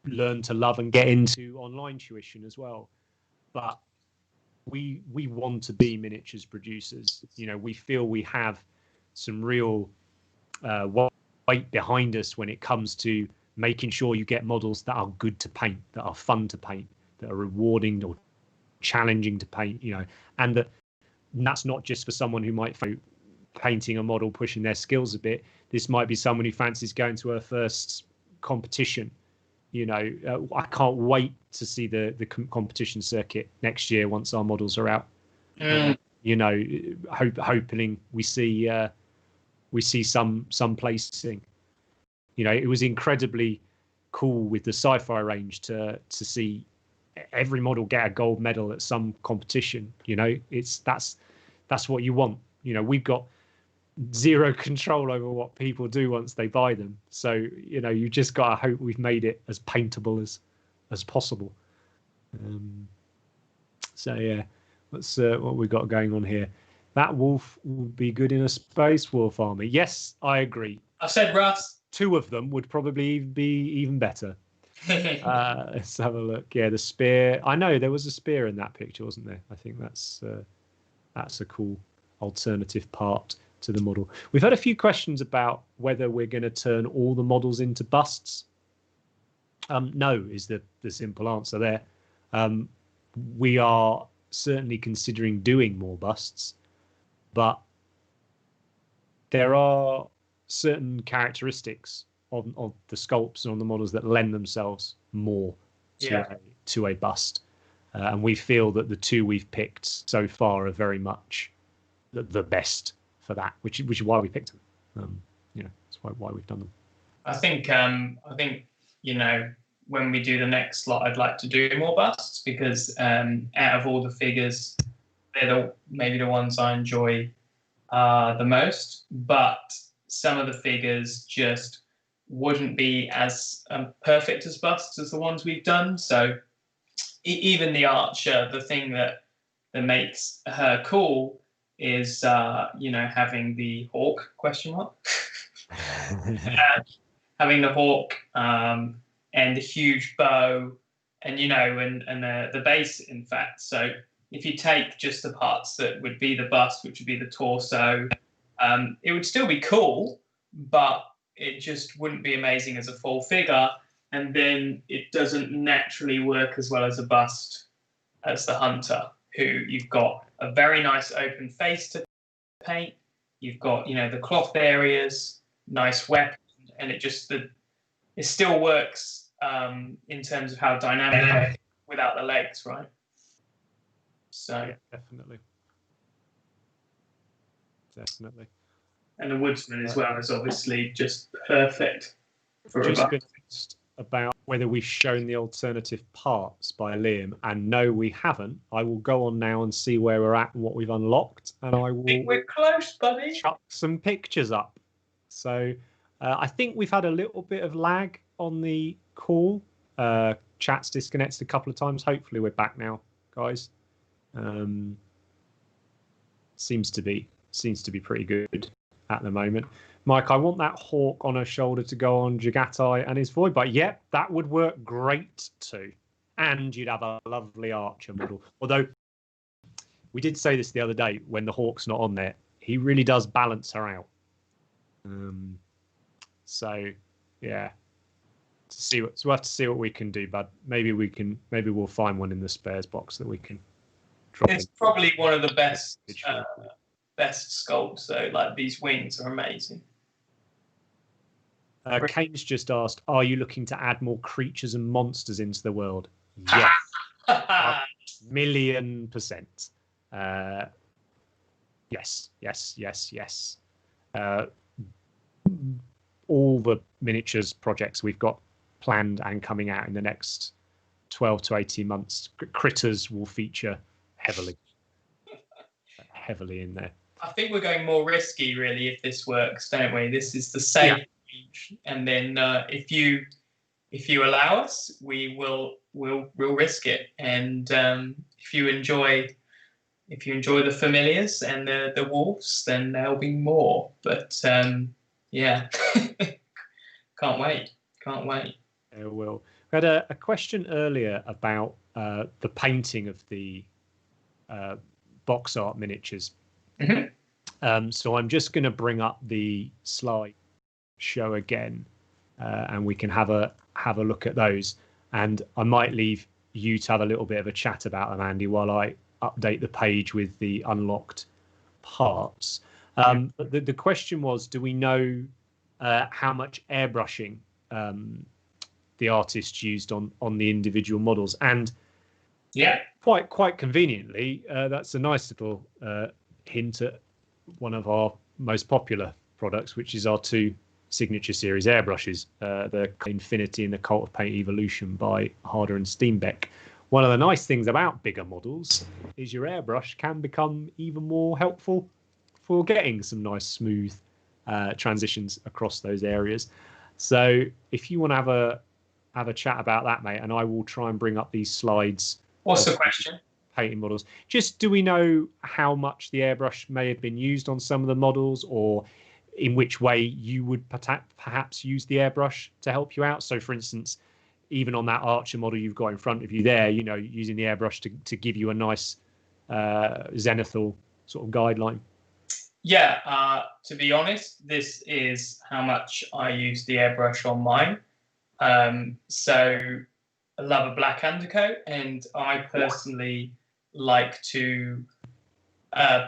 learn to love and get into online tuition as well. But we want to be miniatures producers. You know, we feel we have some real weight behind us when it comes to making sure you get models that are good to paint, that are fun to paint, that are rewarding or challenging to paint, you know, and that's not just for someone who might painting a model, pushing their skills a bit. This might be someone who fancies going to her first competition. You know, I can't wait to see the competition circuit next year once our models are out. You know, hoping we see some placing. You know, it was incredibly cool with the sci-fi range to see every model get a gold medal at some competition. You know, that's what you want. You know, we've got zero control over what people do once they buy them. So, you know, you just got to hope we've made it as paintable as possible. So yeah, that's what we got going on here. That wolf would be good in a space wolf army. Yes, I agree. I said Russ. 2 of them would probably be even better. Let's have a look. Yeah, the spear. I know there was a spear in that picture, wasn't there? I think that's a cool alternative part to the model. We've had a few questions about whether we're going to turn all the models into busts. No, is the simple answer there. We are certainly considering doing more busts, but there are certain characteristics of the sculpts and on the models that lend themselves more to a bust. And we feel that the 2 we've picked so far are very much the best for that, which is why we picked them. You know, that's why we've done them. I think you know, when we do the next slot, I'd like to do more busts, because out of all the figures, they're maybe the ones I enjoy the most. But some of the figures just wouldn't be as perfect as busts as the ones we've done. So even the Archer, the thing that makes her cool is you know, having the hawk ? Having the hawk and the huge bow, and you know, and the base, in fact. So if you take just the parts that would be the bust, which would be the torso, it would still be cool, but it just wouldn't be amazing as a full figure. And then it doesn't naturally work as well as a bust as the hunter, who you've got a very nice open face to paint. You've got, you know, the cloth areas, nice weapon, and it just it still works in terms of how dynamic without the legs, right? So yeah, definitely. And the Woodsman as well is obviously just perfect for just a been asked about whether we've shown the alternative parts by Liam, and no, we haven't. I will go on now and see where we're at and what we've unlocked, and I will. We're close, buddy. Chuck some pictures up. So I think we've had a little bit of lag on the call. Chat's disconnected a couple of times. Hopefully we're back now, guys. Seems to be pretty good at the moment. Mike, I want that hawk on her shoulder to go on Jagatai and his void bite. Yep, that would work great too. And you'd have a lovely archer model. Although we did say this the other day, when the hawk's not on there, he really does balance her out. So yeah, so we'll have to see what we can do, but maybe we'll find one in the spares box that we can drop It's in. probably one of the best sculpts though. Like, these wings are amazing. Kane's just asked, are you looking to add more creatures and monsters into the world? Yes. 1,000,000%. Yes. All the miniatures projects we've got planned and coming out in the next 12 to 18 months, critters will feature heavily in there. I think we're going more risky, really, if this works, don't we? This is the safe range, and then if you allow us, we'll risk it. And if you enjoy the familiars and the wolves, then there'll be more. But yeah, can't wait. There will. We had a question earlier about the painting of the box art miniatures. Mm-hmm. So I'm just going to bring up the slide show again, and we can have a look at those. And I might leave you to have a little bit of a chat about them, Andy, while I update the page with the unlocked parts. But the question was, do we know how much airbrushing the artist used on the individual models? And yeah, quite conveniently, that's a nice little hint at one of our most popular products, which is our two signature series airbrushes, the Infinity and the Cult of Paint Evolution by Harder and Steenbeck. One of the nice things about bigger models is your airbrush can become even more helpful for getting some nice smooth transitions across those areas. So if you want to have a chat about that, mate, and I will try and bring up these slides. What's the question? Painting models. Just, do we know how much the airbrush may have been used on some of the models, or in which way you would perhaps use the airbrush to help you out? So, for instance, even on that Archer model you've got in front of you there, using the airbrush to give you a nice zenithal sort of guideline. Yeah, to be honest, this is how much I use the airbrush on mine. So I love a black undercoat, and I personally like to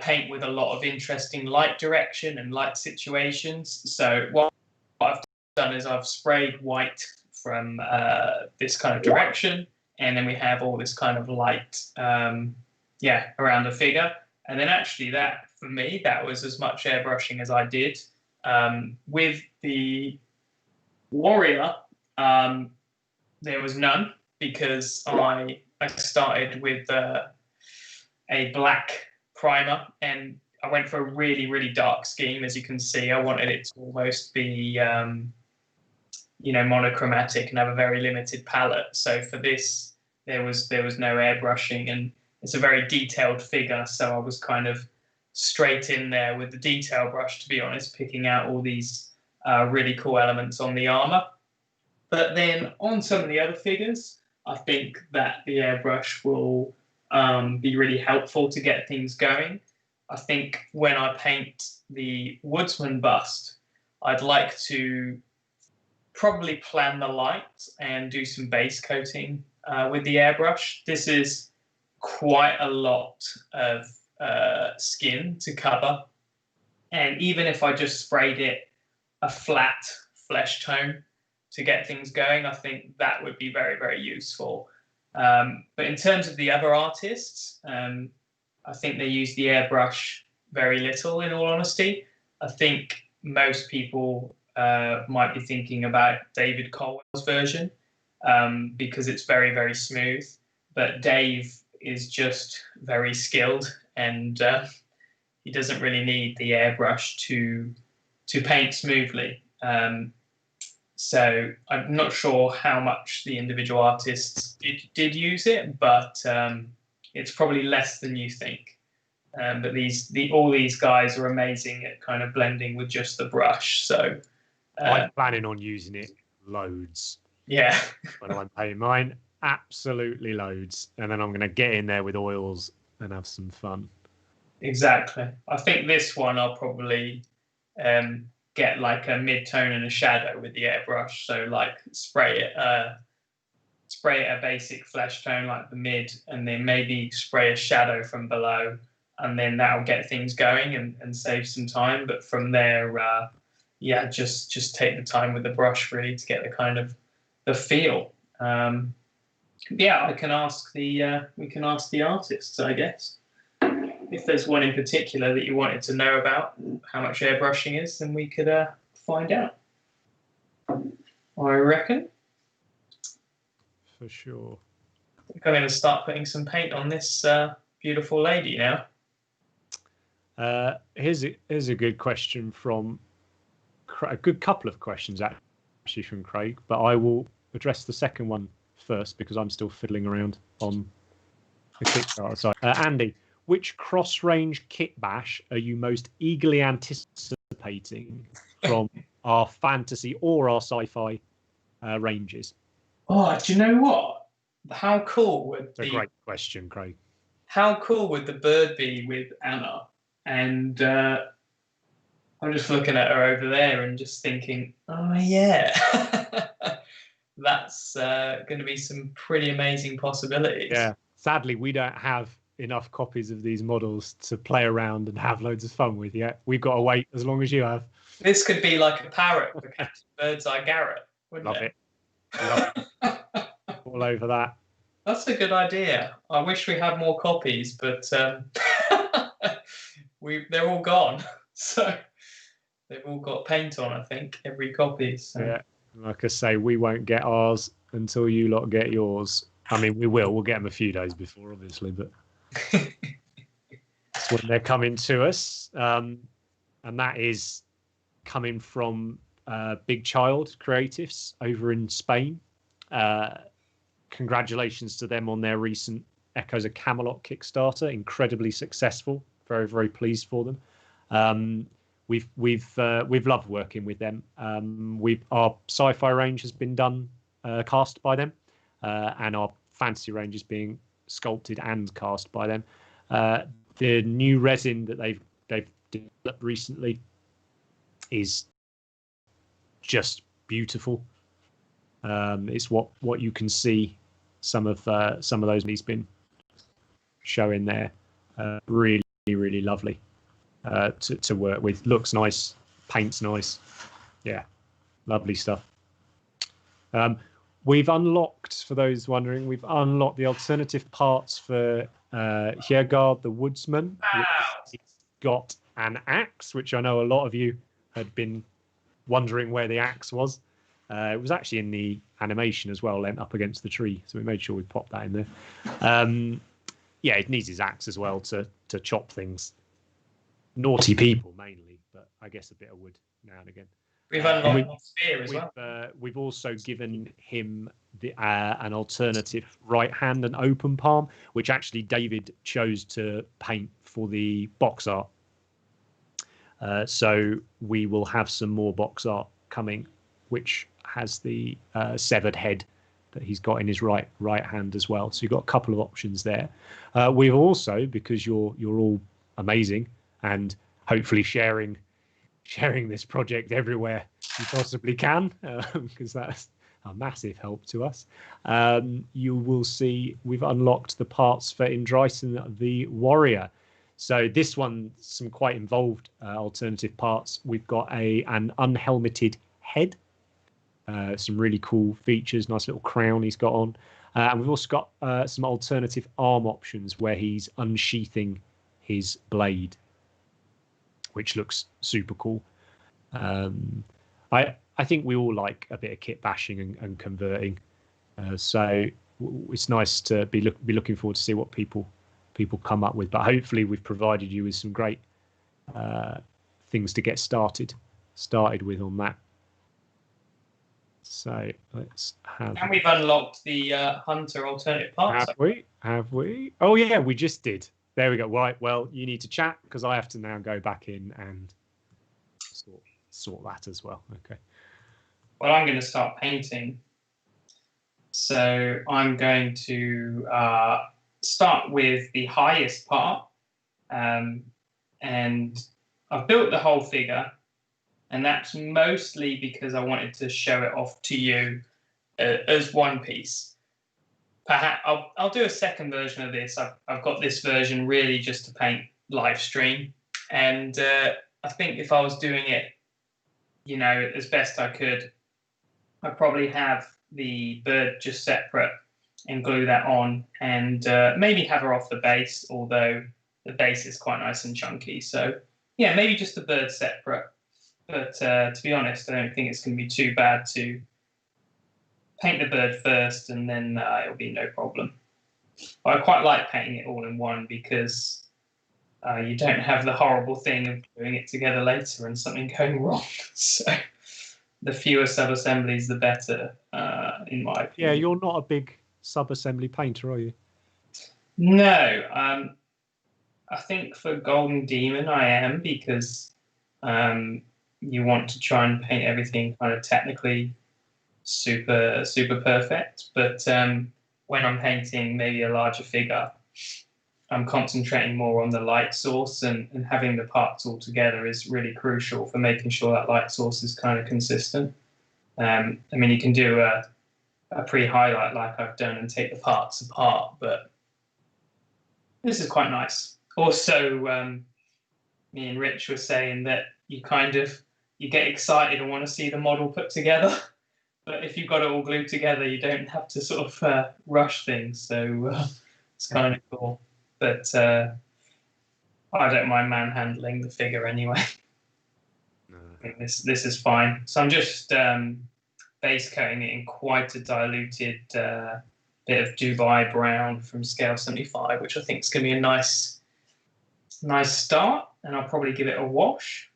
paint with a lot of interesting light direction and light situations. So what I've done is I've sprayed white from this kind of direction, and then we have all this kind of light around the figure. And then actually that, for me, that was as much airbrushing as I did. With the Warrior, there was none, because I started with a black primer, and I went for a really, really dark scheme. As you can see, I wanted it to almost be monochromatic and have a very limited palette. So for this, there was no airbrushing, and it's a very detailed figure, so I was kind of straight in there with the detail brush, to be honest, picking out all these really cool elements on the armor. But then on some of the other figures, I think that the airbrush will be really helpful to get things going. I think when I paint the Woodsman bust, I'd like to probably plan the light and do some base coating with the airbrush. This is quite a lot of skin to cover, and even if I just sprayed it a flat flesh tone get things going, I think that would be very, very useful. But in terms of the other artists, I think they use the airbrush very little, in all honesty. I think most people might be thinking about David Colwell's version because it's very, very smooth. But Dave is just very skilled, and he doesn't really need the airbrush to paint smoothly. So I'm not sure how much the individual artists did use it, but it's probably less than you think. But all these guys are amazing at kind of blending with just the brush. So I'm planning on using it loads. Yeah. When I'm painting mine, absolutely loads. And then I'm going to get in there with oils and have some fun. Exactly. I think this one I'll probably get like a mid-tone and a shadow with the airbrush. So like spray it a basic flesh tone like the mid, and then maybe spray a shadow from below, and then that'll get things going and save some time. But from there, yeah, just take the time with the brush really to get the kind of the feel. Yeah, we can ask the artists, I guess. If there's one in particular that you wanted to know about how much airbrushing is, then we could find out. I reckon. For sure. I think I'm going to start putting some paint on this beautiful lady now. Here's a good question from a good couple of questions actually from Craig, but I will address the second one first because I'm still fiddling around on the Kickstarter side. Andy, which cross-range kit bash are you most eagerly anticipating from our fantasy or our sci-fi ranges? Oh, do you know what? How cool would It's a great question, Craig. How cool would the bird be with Anna? And I'm just looking at her over there and just thinking, oh yeah, that's going to be some pretty amazing possibilities. Yeah. Sadly, we don't have enough copies of these models to play around and have loads of fun with yet. We've got to wait as long as you have. This could be like a parrot for Captain Birdseye Garrett, wouldn't Love it? Love it. All over that. That's a good idea. I wish we had more copies, but they're all gone. So they've all got paint on, I think, every copy. So. Yeah, like I say, we won't get ours until you lot get yours. I mean, we will. We'll get them a few days before, obviously, but that's when they're coming to us. And that is coming from Big Child Creatives over in Spain. Congratulations to them on their recent Echoes of Camelot Kickstarter. Incredibly successful. Very, very pleased for them. We've loved working with them. Our sci-fi range has been done cast by them, and our fantasy range is being sculpted and cast by them. The new resin that they've developed recently is just beautiful. It's what you can see. Some of those he's been showing there. Really, really lovely to work with. Looks nice, paint's nice. Yeah, lovely stuff. We've unlocked, for those wondering, we've unlocked the alternative parts for Deorgard the Woodsman. Wow. He's got an axe, which I know a lot of you had been wondering where the axe was. It was actually in the animation as well, lent up against the tree. So we made sure we popped that in there. Yeah, it needs his axe as well to chop things. Naughty people mainly, but I guess a bit of wood now and again. We've unlocked the spear as well. We've also given him an alternative right hand and open palm, which actually David chose to paint for the box art. So we will have some more box art coming, which has the severed head that he's got in his right hand as well. So you've got a couple of options there. We've also, because you're all amazing and hopefully sharing this project everywhere you possibly can, because that's a massive help to us. You will see we've unlocked the parts for Indryson the Warrior. So this one, some quite involved alternative parts. We've got an unhelmeted head, Some really cool features, nice little crown he's got on. And we've also got some alternative arm options where he's unsheathing his blade, which looks super cool. I think we all like a bit of kit bashing and converting. So it's nice to be looking forward to see what people come up with. But hopefully we've provided you with some great things to get started with on that. So let's have. And we've unlocked the Hunter alternative parts. Have we? Oh yeah, we just did. There we go. Right. Well, you need to chat because I have to now go back in and sort that as well. Okay. Well, I'm going to start painting. So I'm going to start with the highest part. And I've built the whole figure. And that's mostly because I wanted to show it off to you as one piece. Perhaps I'll do a second version of this. I've got this version really just to paint live stream. And I think if I was doing it, as best I could, I'd probably have the bird just separate and glue that on and maybe have her off the base, although the base is quite nice and chunky. So yeah, maybe just the bird separate. But to be honest, I don't think it's going to be too bad to paint the bird first and then it'll be no problem. But I quite like painting it all in one because you don't have the horrible thing of doing it together later and something going wrong. So the fewer sub-assemblies, the better, in my opinion. Yeah, you're not a big sub-assembly painter, are you? No. I think for Golden Demon I am because you want to try and paint everything kind of technically super perfect. But when I'm painting maybe a larger figure, I'm concentrating more on the light source and having the parts all together is really crucial for making sure that light source is kind of consistent. I mean, you can do a pre-highlight like I've done and take the parts apart, but this is quite nice. Also, me and Rich were saying that you get excited and want to see the model put together. But if you've got it all glued together, you don't have to sort of rush things. So it's kind of cool. But I don't mind manhandling the figure anyway. No. I think this is fine. So I'm just base coating it in quite a diluted bit of Dubai brown from scale 75, which I think is going to be a nice start. And I'll probably give it a wash.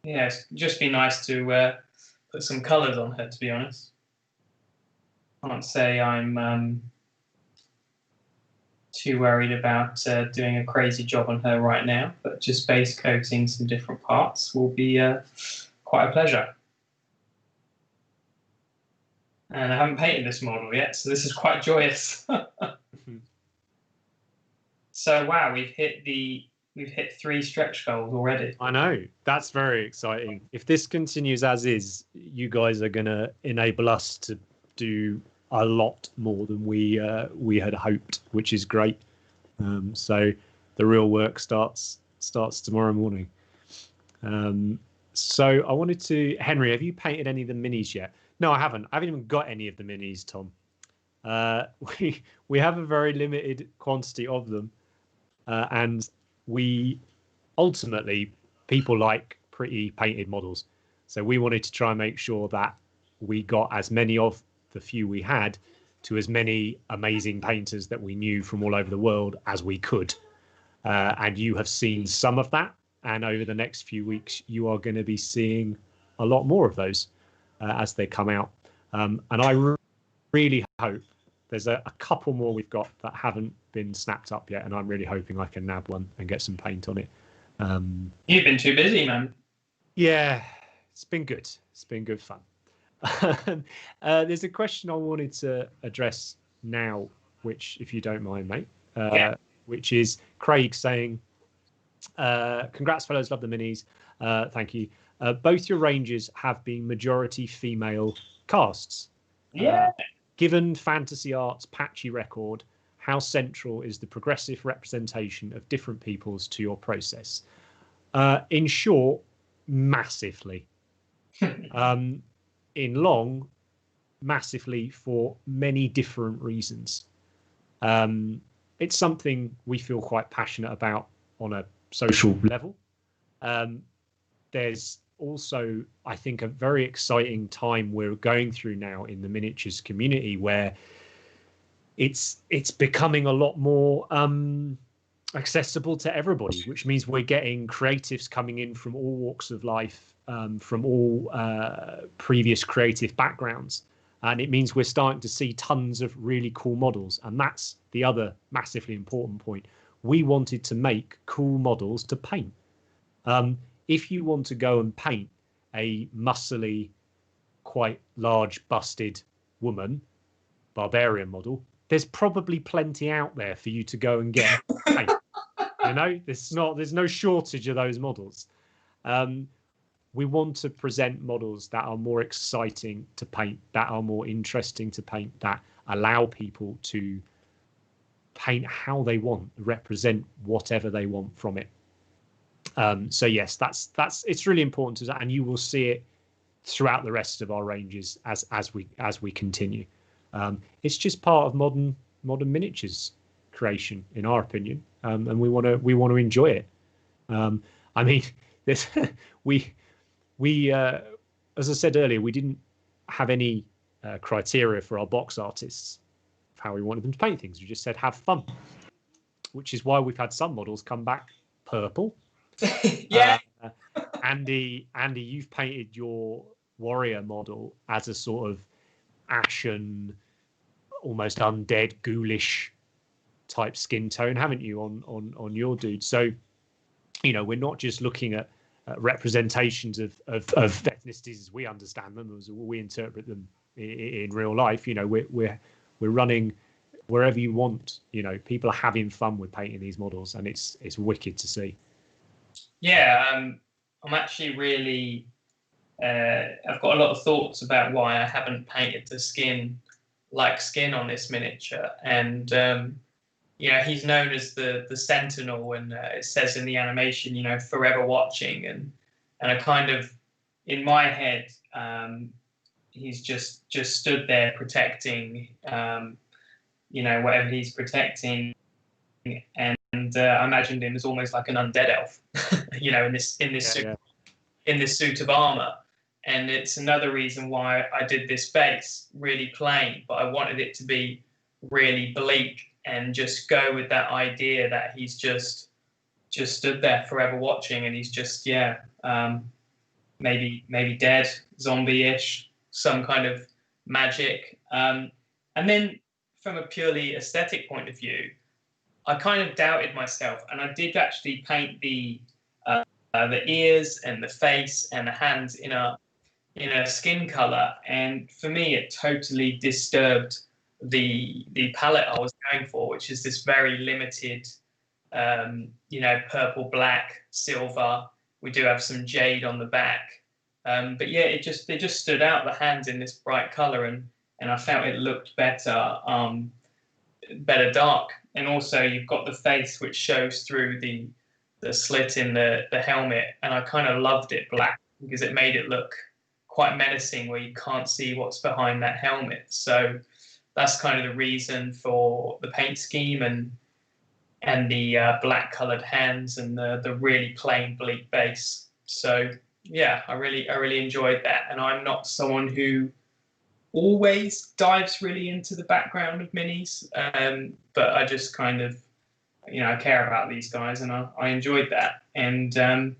Yeah, it's just be nice to put some colours on her, to be honest. Can't say I'm too worried about doing a crazy job on her right now, but just base coating some different parts will be quite a pleasure. And I haven't painted this model yet, so this is quite joyous. So wow, we've hit 3 stretch goals already. I know, that's very exciting. If this continues as is, you guys are going to enable us to do a lot more than we had hoped, which is great. So the real work starts tomorrow morning. So I wanted to, Henry, have you painted any of the minis yet? No, I haven't. I haven't even got any of the minis, Tom. We have a very limited quantity of them, and we ultimately, people like pretty painted models. So we wanted to try and make sure that we got as many of the few we had to as many amazing painters that we knew from all over the world as we could. And you have seen some of that. And over the next few weeks, you are going to be seeing a lot more of those as they come out. And I really hope there's a couple more we've got that haven't been snapped up yet. And I'm really hoping I can nab one and get some paint on it. You've been too busy, man. Yeah, it's been good. It's been good fun. There's a question I wanted to address now, which, if you don't mind, mate, which is Craig saying, congrats, fellows, love the minis. Thank you. Both your ranges have been majority female casts. Yeah. Given Fantasy Art's patchy record, how central is the progressive representation of different peoples to your process? In short, massively. In long, massively for many different reasons. It's something we feel quite passionate about on a social level. There's also, I think, a very exciting time we're going through now in the miniatures community, where it's becoming a lot more accessible to everybody, which means we're getting creatives coming in from all walks of life, from all previous creative backgrounds. And it means we're starting to see tons of really cool models. And that's the other massively important point. We wanted to make cool models to paint. If you want to go and paint a muscly, quite large busted woman, barbarian model, there's probably plenty out there for you to go and get. You know, there's no shortage of those models. We want to present models that are more exciting to paint, that are more interesting to paint, that allow people to paint how they want, represent whatever they want from it. So yes, that's it's really important to that, and you will see it throughout the rest of our ranges as we continue. It's just part of modern miniatures creation, in our opinion, and we want to enjoy it. I mean, this we as I said earlier, we didn't have any criteria for our box artists of how we wanted them to paint things. We just said have fun, which is why we've had some models come back purple. Yeah. Andy, you've painted your warrior model as a sort of ashen, almost undead, ghoulish type skin tone, haven't you, on your dude? So, you know, we're not just looking at representations of ethnicities as we understand them, as we interpret them in real life. You know, we're running wherever you want. You know, people are having fun with painting these models, and it's wicked to see. Yeah, I'm actually really. I've got a lot of thoughts about why I haven't painted the skin on this miniature, and you know, he's known as the Sentinel, and it says in the animation, you know, forever watching, and I kind of, in my head, he's just stood there protecting, you know, whatever he's protecting, and I imagined him as almost like an undead elf, you know, in this suit of armor. And it's another reason why I did this base really plain, but I wanted it to be really bleak and just go with that idea that he's just stood there forever watching, and he's just maybe dead, zombie-ish, some kind of magic. And then from a purely aesthetic point of view, I kind of doubted myself, and I did actually paint the ears and the face and the hands in a skin color, and for me it totally disturbed the palette I was going for, which is this very limited, you know, purple, black, silver. We do have some jade on the back, but yeah, it just stood out, the hands in this bright color, and I felt it looked better dark. And also you've got the face, which shows through the slit in the helmet, and I kind of loved it black because it made it look quite menacing, where you can't see what's behind that helmet. So that's kind of the reason for the paint scheme and the black colored hands and the really plain bleak base. So yeah, I really enjoyed that. And I'm not someone who always dives really into the background of minis, but I just kind of, you know, I care about these guys, and I enjoyed that. And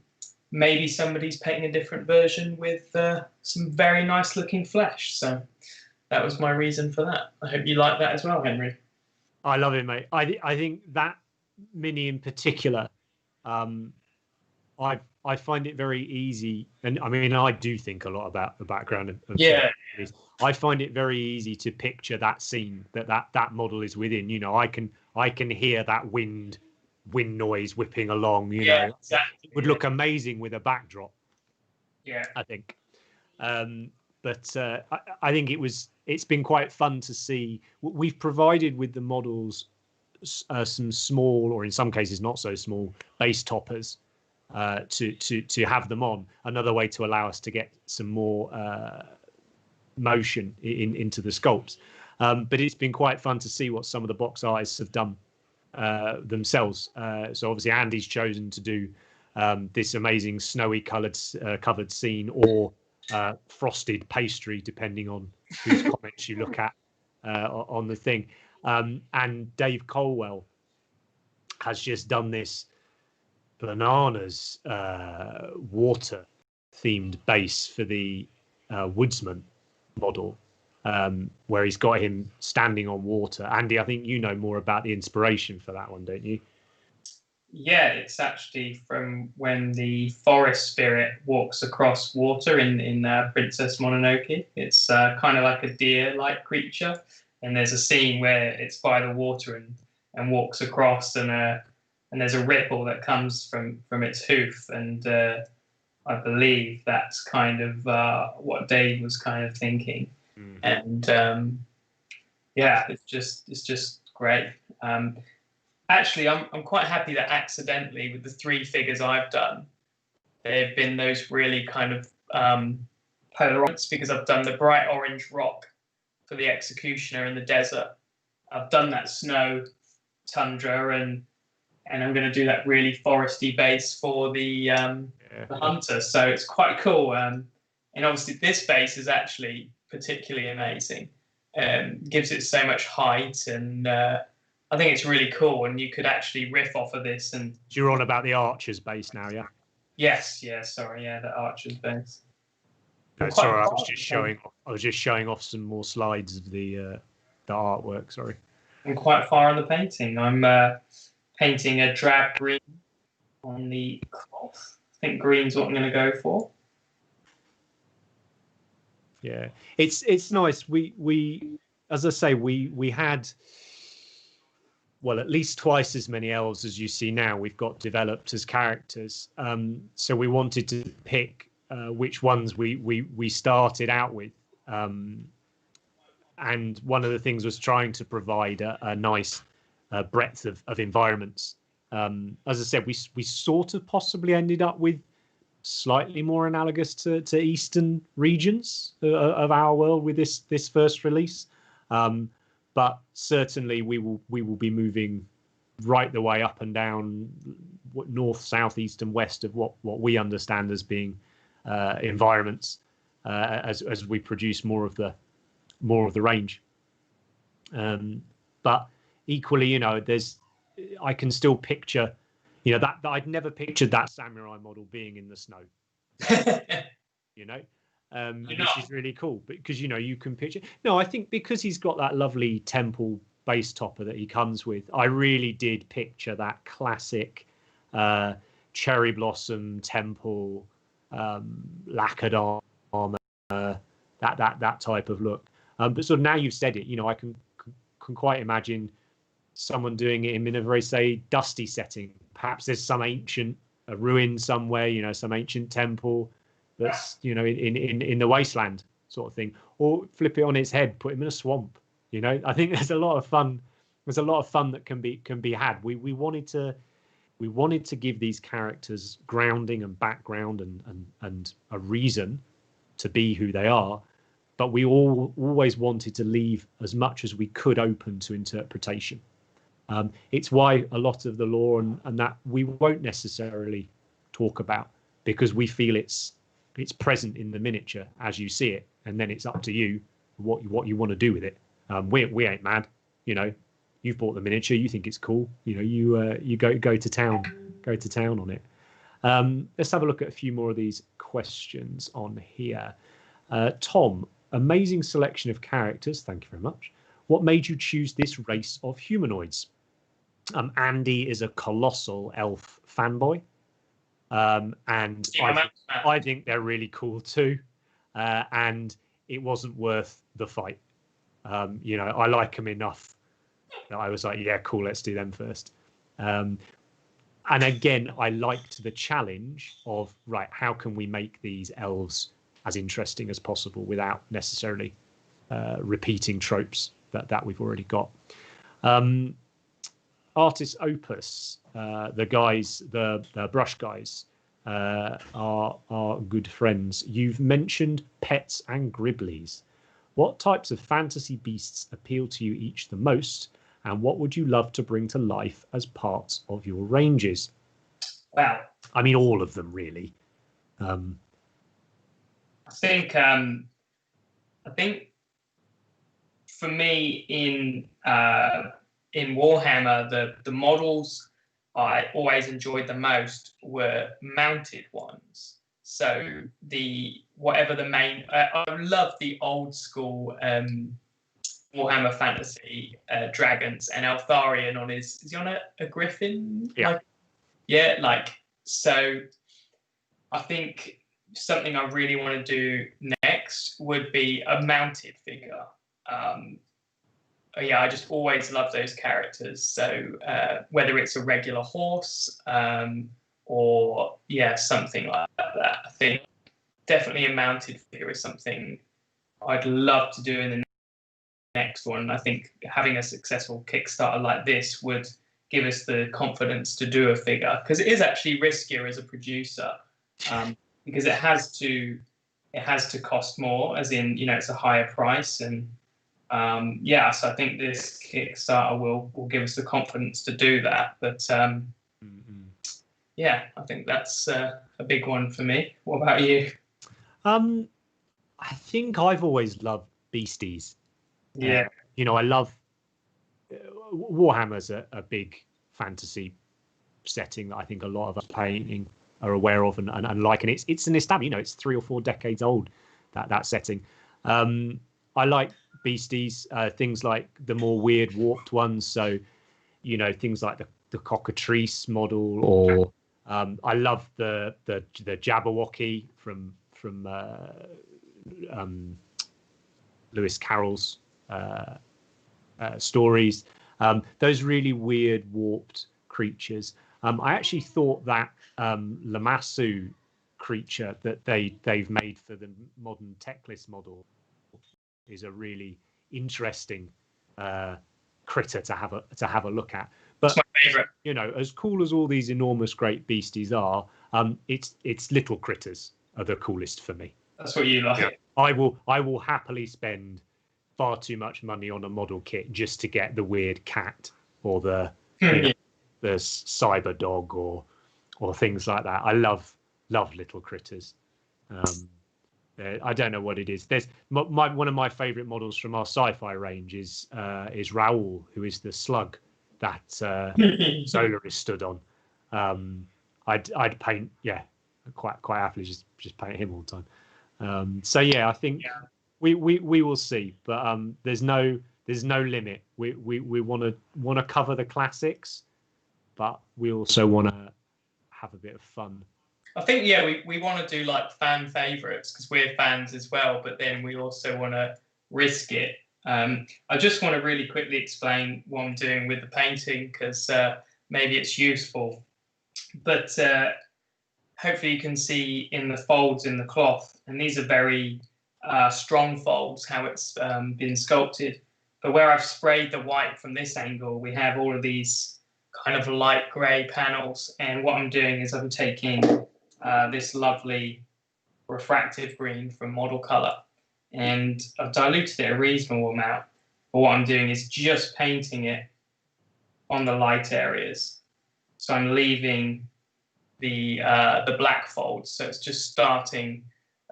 maybe somebody's painting a different version with some very nice looking flesh. So that was my reason for that. I hope you like that as well, Henry. I love it, mate. I think that mini in particular, I find it very easy, and I mean, I do think a lot about the background of minis. I find it very easy to picture that scene that model is within. You know, I can hear that wind noise whipping along. You know, exactly. It would look amazing with a backdrop. Yeah, I think. But I think it's been quite fun to see. We've provided with the models some small, or in some cases not so small, base toppers, to have them on. Another way to allow us to get some more motion into the sculpts. But it's been quite fun to see what some of the box artists have done themselves. So obviously Andy's chosen to do this amazing snowy covered scene, or frosted pastry, depending on whose comments you look at on the thing. And Dave Colwell has just done this bananas water themed base for the Woodsman model, where he's got him standing on water. Andy, I think you know more about the inspiration for that one, don't you? Yeah, it's actually from when the forest spirit walks across water in Princess Mononoke. It's kind of like a deer-like creature, and there's a scene where it's by the water and walks across, and there's a ripple that comes from its hoof, and I believe that's kind of what Dave was kind of thinking. And yeah, it's just great. Actually, I'm quite happy that accidentally, with the 3 figures I've done, they've been those really kind of polar opposites, because I've done the bright orange rock for the executioner in the desert. I've done that snow tundra, and I'm going to do that really foresty base for the hunter. So it's quite cool. And obviously this base is actually particularly amazing. Gives it so much height, and I think it's really cool. And you could actually riff off of this. And you're on about the Archer's base now, yeah? Yes, yeah, sorry, yeah, the Archer's base. No, sorry, I was just showing off some more slides of the artwork. Sorry. I'm quite far on the painting. I'm painting a drab green on the cloth. I think green's what I'm going to go for. Yeah, it's nice. We as I say, we had, well, at least twice as many elves as you see now. We've got developed as characters. So we wanted to pick which ones we started out with. And one of the things was trying to provide a nice breadth of environments. As I said, we sort of possibly ended up with slightly more analogous to eastern regions of our world with this first release. But certainly we will be moving right the way up and down north, south, east, and west of what we understand as being environments as we produce more of the range. But equally, I can still picture, that I'd never pictured that samurai model being in the snow. Which is really cool, because you can picture. No, I think because he's got that lovely temple base topper that he comes with, I really did picture that classic cherry blossom temple, lacquered armor, that type of look. But sort of now you've said it, I can quite imagine someone doing it in a very, say, dusty setting. Perhaps there's some ancient ruin somewhere, some ancient temple that's in the wasteland sort of thing, or flip it on its head, put him in a swamp. I think there's a lot of fun that can be had. We wanted to give these characters grounding and background and a reason to be who they are, but we always wanted to leave as much as we could open to interpretation. It's why a lot of the lore and that we won't necessarily talk about, because we feel it's present in the miniature as you see it, and then it's up to you what you want to do with it. We ain't mad, You've bought the miniature, you think it's cool, you go to town on it. Let's have a look at a few more of these questions on here. Tom, amazing selection of characters. Thank you very much. What made you choose this race of humanoids? Andy is a colossal elf fanboy. And I think they're really cool too. And it wasn't worth the fight. I like them enough that I was like, yeah, cool, let's do them first. And again, I liked the challenge of, right, how can we make these elves as interesting as possible without necessarily repeating tropes that we've already got. Artist Opus, the brush guys, our good friends. You've mentioned pets and gribblies. What types of fantasy beasts appeal to you each the most, and what would you love to bring to life as parts of your ranges? Wow. I mean, all of them, really. I think for me in Warhammer, the models I always enjoyed the most were mounted ones. So whatever the main, I love the old school Warhammer Fantasy dragons, and Eltharion on is he on a griffin? Yeah. So I think something I really want to do next would be a mounted figure. I just always love those characters. So whether it's a regular horse or something like that, I think definitely a mounted figure is something I'd love to do in the next one. I think having a successful Kickstarter like this would give us the confidence to do a figure, because it is actually riskier as a producer, because it has to cost more, as in, it's a higher price. And so I think this Kickstarter will give us the confidence to do that. But I think that's a big one for me. What about you? I think I've always loved beasties. Yeah. I love Warhammer's a big fantasy setting that I think a lot of us playing are aware of and like, and it's an established, it's 3 or 4 decades old, that setting. I like beasties, things like the more weird warped ones, so things like the cockatrice model, or I love the Jabberwocky from Lewis Carroll's stories. Those really weird warped creatures. I actually thought that Lamassu creature that they've made for the modern Teclis model is a really interesting critter to have a look at. But it's my favorite. As cool as all these enormous great beasties are, it's little critters are the coolest for me. That's what you like. Yeah. I will happily spend far too much money on a model kit just to get the weird cat or the cyber dog or things like that. I love little critters. I don't know what it is. There's one of my favorite models from our sci-fi range is Raoul, who is the slug that Zola is stood on. I'd paint, quite happily just paint him all the time. I think we will see, but there's no limit. We want to cover the classics, but we also want to have a bit of fun. I think we want to do like fan favorites because we're fans as well, but then we also want to risk it. I just want to really quickly explain what I'm doing with the painting, because maybe it's useful. But hopefully you can see in the folds in the cloth, and these are very strong folds, how it's been sculpted. But where I've sprayed the white from this angle, we have all of these kind of light grey panels. And what I'm doing is I'm taking this lovely refractive green from Model Colour, and I've diluted it a reasonable amount. But what I'm doing is just painting it on the light areas. So I'm leaving the black folds, so it's just starting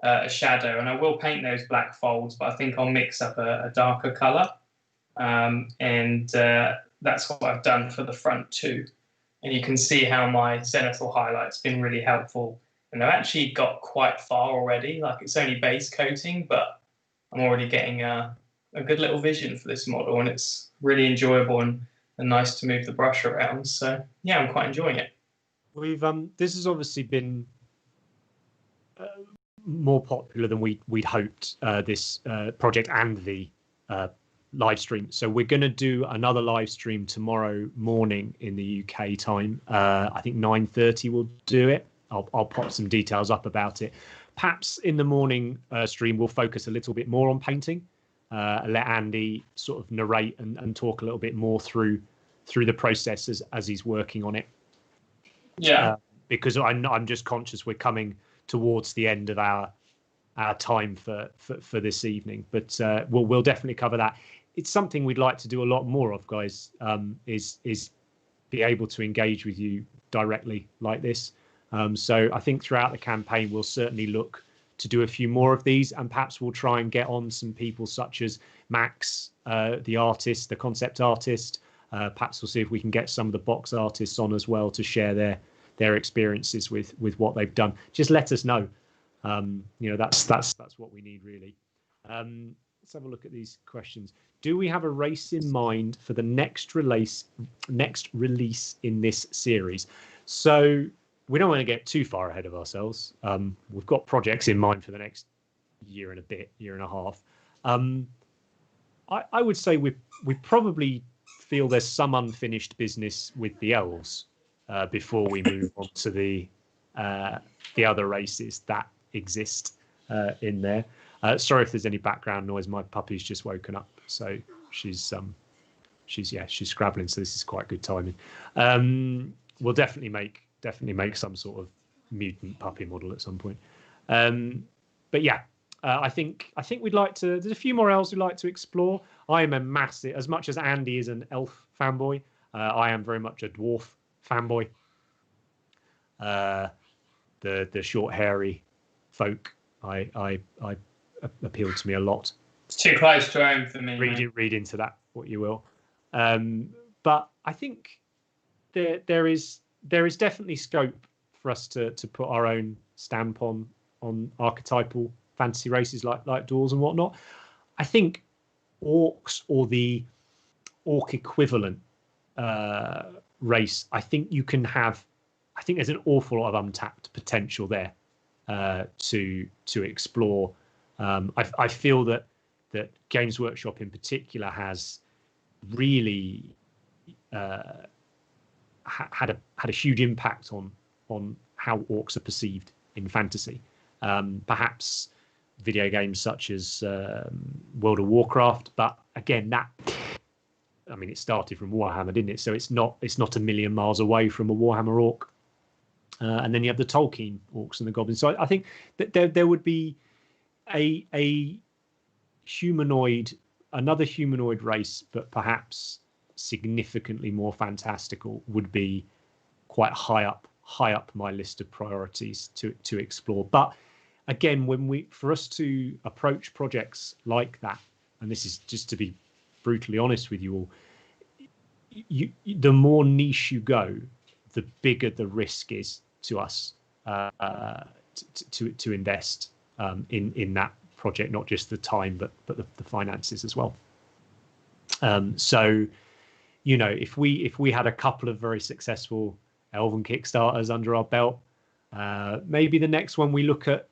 a shadow. And I will paint those black folds, but I think I'll mix up a darker colour. And that's what I've done for the front too. And you can see how my zenithal highlight's been really helpful. And I've actually got quite far already. Like, it's only base coating, but I'm already getting a good little vision for this model, and it's really enjoyable and nice to move the brush around. So yeah, I'm quite enjoying it. We've this has obviously been more popular than we'd hoped, this project and the live stream. So we're going to do another live stream tomorrow morning in the UK time. I think 9:30 we'll do it. I'll pop some details up about it. Perhaps in the morning stream we'll focus a little bit more on painting. Let Andy sort of narrate and talk a little bit more through the process as he's working on it. Yeah. because I'm just conscious we're coming towards the end of our time for this evening. But we'll definitely cover that. It's something we'd like to do a lot more of, guys. Is be able to engage with you directly like this. So I think throughout the campaign we'll certainly look to do a few more of these, and perhaps we'll try and get on some people such as Max, the artist, the concept artist. Perhaps we'll see if we can get some of the box artists on as well to share their experiences with what they've done. Just let us know. That's what we need, really. Let's have a look at these questions. Do we have a race in mind for the next release in this series? So we don't want to get too far ahead of ourselves. We've got projects in mind for the next year and a half. I would say we probably feel there's some unfinished business with the elves before we move on to the other races that exist in there. Sorry if there's any background noise. My puppy's just woken up, so she's scrabbling. So this is quite good timing. We'll definitely make some sort of mutant puppy model at some point. But yeah, I think we'd like to. There's a few more elves we'd like to explore. I am a massive, as much as Andy is an elf fanboy, I am very much a dwarf fanboy. The short hairy folk, I appealed to me a lot. It's too close to home for me. Read into that what you will. But I think there is definitely scope for us to put our own stamp on archetypal fantasy races like dwarves and whatnot. I think orcs, or the orc equivalent race, I think you can have. I think there's an awful lot of untapped potential there to explore. I feel that Games Workshop in particular has really had a huge impact on how orcs are perceived in fantasy. Perhaps video games such as World of Warcraft, but again, it started from Warhammer, didn't it? So it's not a million miles away from a Warhammer orc. And then you have the Tolkien orcs and the goblins. So I think that there would be another humanoid race, but perhaps significantly more fantastical, would be quite high up my list of priorities to explore. But again, for us to approach projects like that, and this is just to be brutally honest with you all, the more niche you go, the bigger the risk is to us to invest in that project, not just the time but the finances as well. So if we had a couple of very successful Elven Kickstarters under our belt, maybe the next one we look at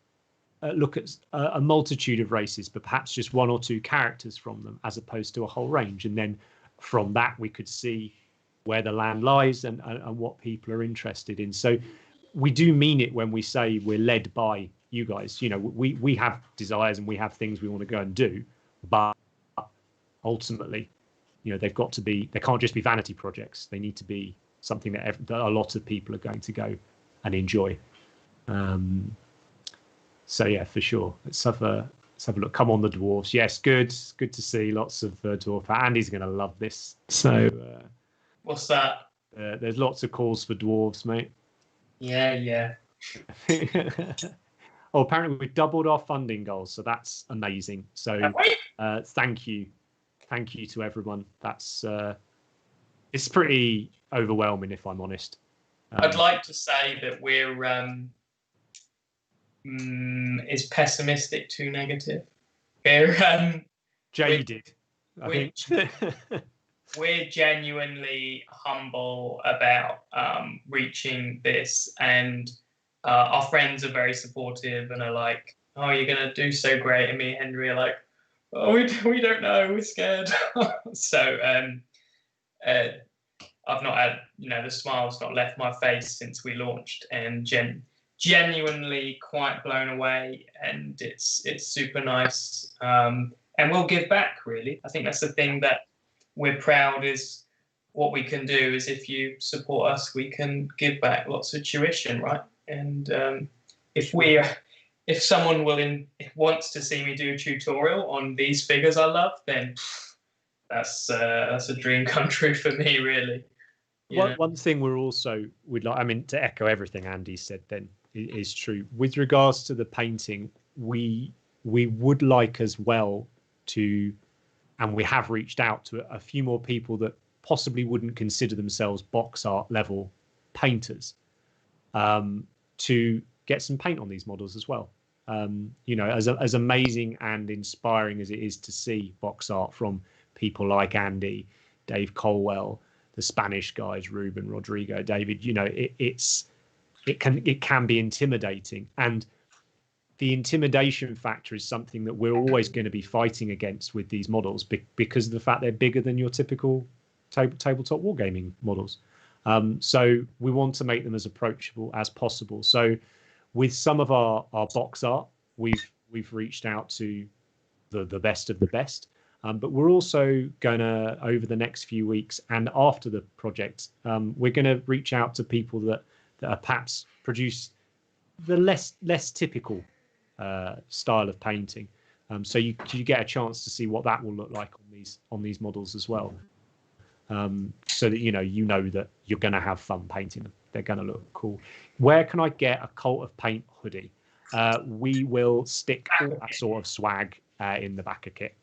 a multitude of races, but perhaps just one or two characters from them, as opposed to a whole range. And then from that we could see where the land lies and what people are interested in. So we do mean it when we say we're led by you guys. We have desires and we have things we want to go and do, but ultimately, they can't just be vanity projects. They need to be something that a lot of people are going to go and enjoy. So yeah, for sure. Let's have a look. Come on, the dwarves. Yes, good to see lots of dwarf. Andy's going to love this. So what's that? There's lots of calls for dwarves, mate. Yeah. Oh, apparently we've doubled our funding goals, so that's amazing. So thank you to everyone. That's it's pretty overwhelming, if I'm honest. I'd like to say that we're is pessimistic too negative? We're jaded. I think we're genuinely humble about reaching this, and our friends are very supportive and are like, "Oh, you're gonna do so great," and me and Henry are like, "Oh, we don't know, we're scared." So I've not had, the smile's not left my face since we launched, and genuinely quite blown away, and it's super nice. And we'll give back, really. I think that's the thing that we're proud is what we can do is, if you support us, we can give back lots of tuition, right? And if someone wants to see me do a tutorial on these figures I love, then that's a dream come true for me, really. One thing we'd like, I mean, to echo everything Andy said then, is true. With regards to the painting, we would like as well to, and we have reached out to a few more people that possibly wouldn't consider themselves box art level painters, to get some paint on these models as well. You know, as amazing and inspiring as it is to see box art from people like Andy, Dave Colwell, the Spanish guys, Ruben, Rodrigo, David, you know, it can be intimidating, and the intimidation factor is something that we're always going to be fighting against with these models, because of the fact they're bigger than your typical tabletop wargaming models. So we want to make them as approachable as possible. So with some of our box art, we've reached out to the best of the best. But we're also going to, over the next few weeks and after the project, we're going to reach out to people that are perhaps produce the less typical style of painting. So you get a chance to see what that will look like on these models as well. So that you know that you're going to have fun painting them. They're going to look cool. Where can I get a Cult of Paint hoodie? We will stick all that sort of swag in the backer kit.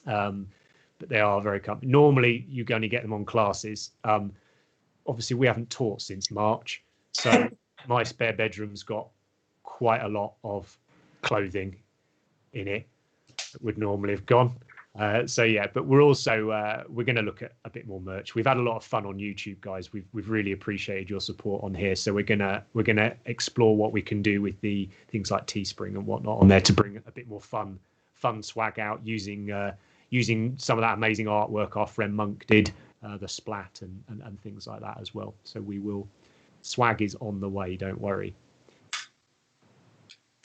But they are very comfy. Normally you only get them on classes. Obviously we haven't taught since March, so my spare bedroom's got quite a lot of clothing in it that would normally have gone. So yeah, but we're also we're going to look at a bit more merch. We've had a lot of fun on YouTube, guys. We've really appreciated your support on here. So we're gonna explore what we can do with the things like Teespring and whatnot on there to bring a bit more fun swag out, using some of that amazing artwork our friend Monk did, the splat and things like that as well. So swag is on the way, don't worry.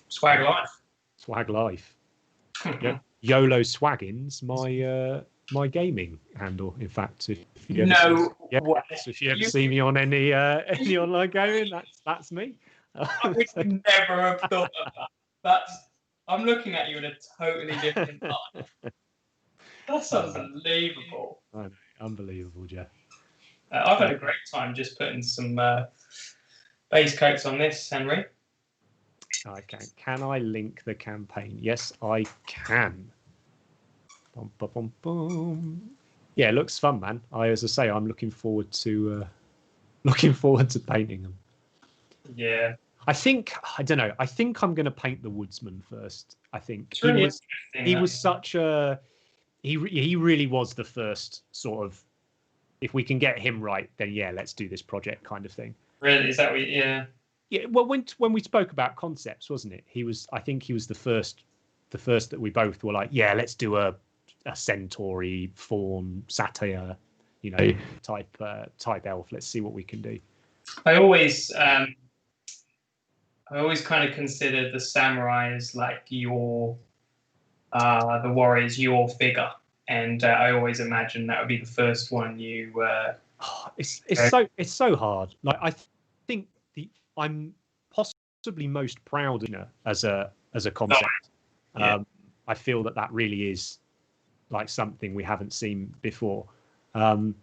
Swag life. Swag life. Yeah. YOLO Swaggins, my gaming handle. In fact, if you ever see me on any online gaming, that's me. I would never have thought of that. I'm looking at you in a totally different light. That's unbelievable. I know, unbelievable, Jeff. I've had a great time just putting some base coats on this, Henry. I can. Can I link the campaign? Yes, I can. Bum, bum, bum, bum. Yeah, it looks fun, man. As I say, I'm looking forward to painting them. Yeah. I don't know. I think I'm going to paint the Woodsman first. I think he was such a he really was the first sort of, if we can get him right, then yeah, let's do this project kind of thing. Really? Is that what? Yeah. Yeah. Well, when we spoke about concepts, wasn't it? I think he was the first that we both were like, yeah, let's do a centaur-y, fawn, satyr, type elf. Let's see what we can do. I always kind of consider the samurai as like the warriors, your figure, and I always imagine that would be the first one you. It's so hard. Like I think I'm possibly most proud as a concept. Yeah. I feel that really is like something we haven't seen before. To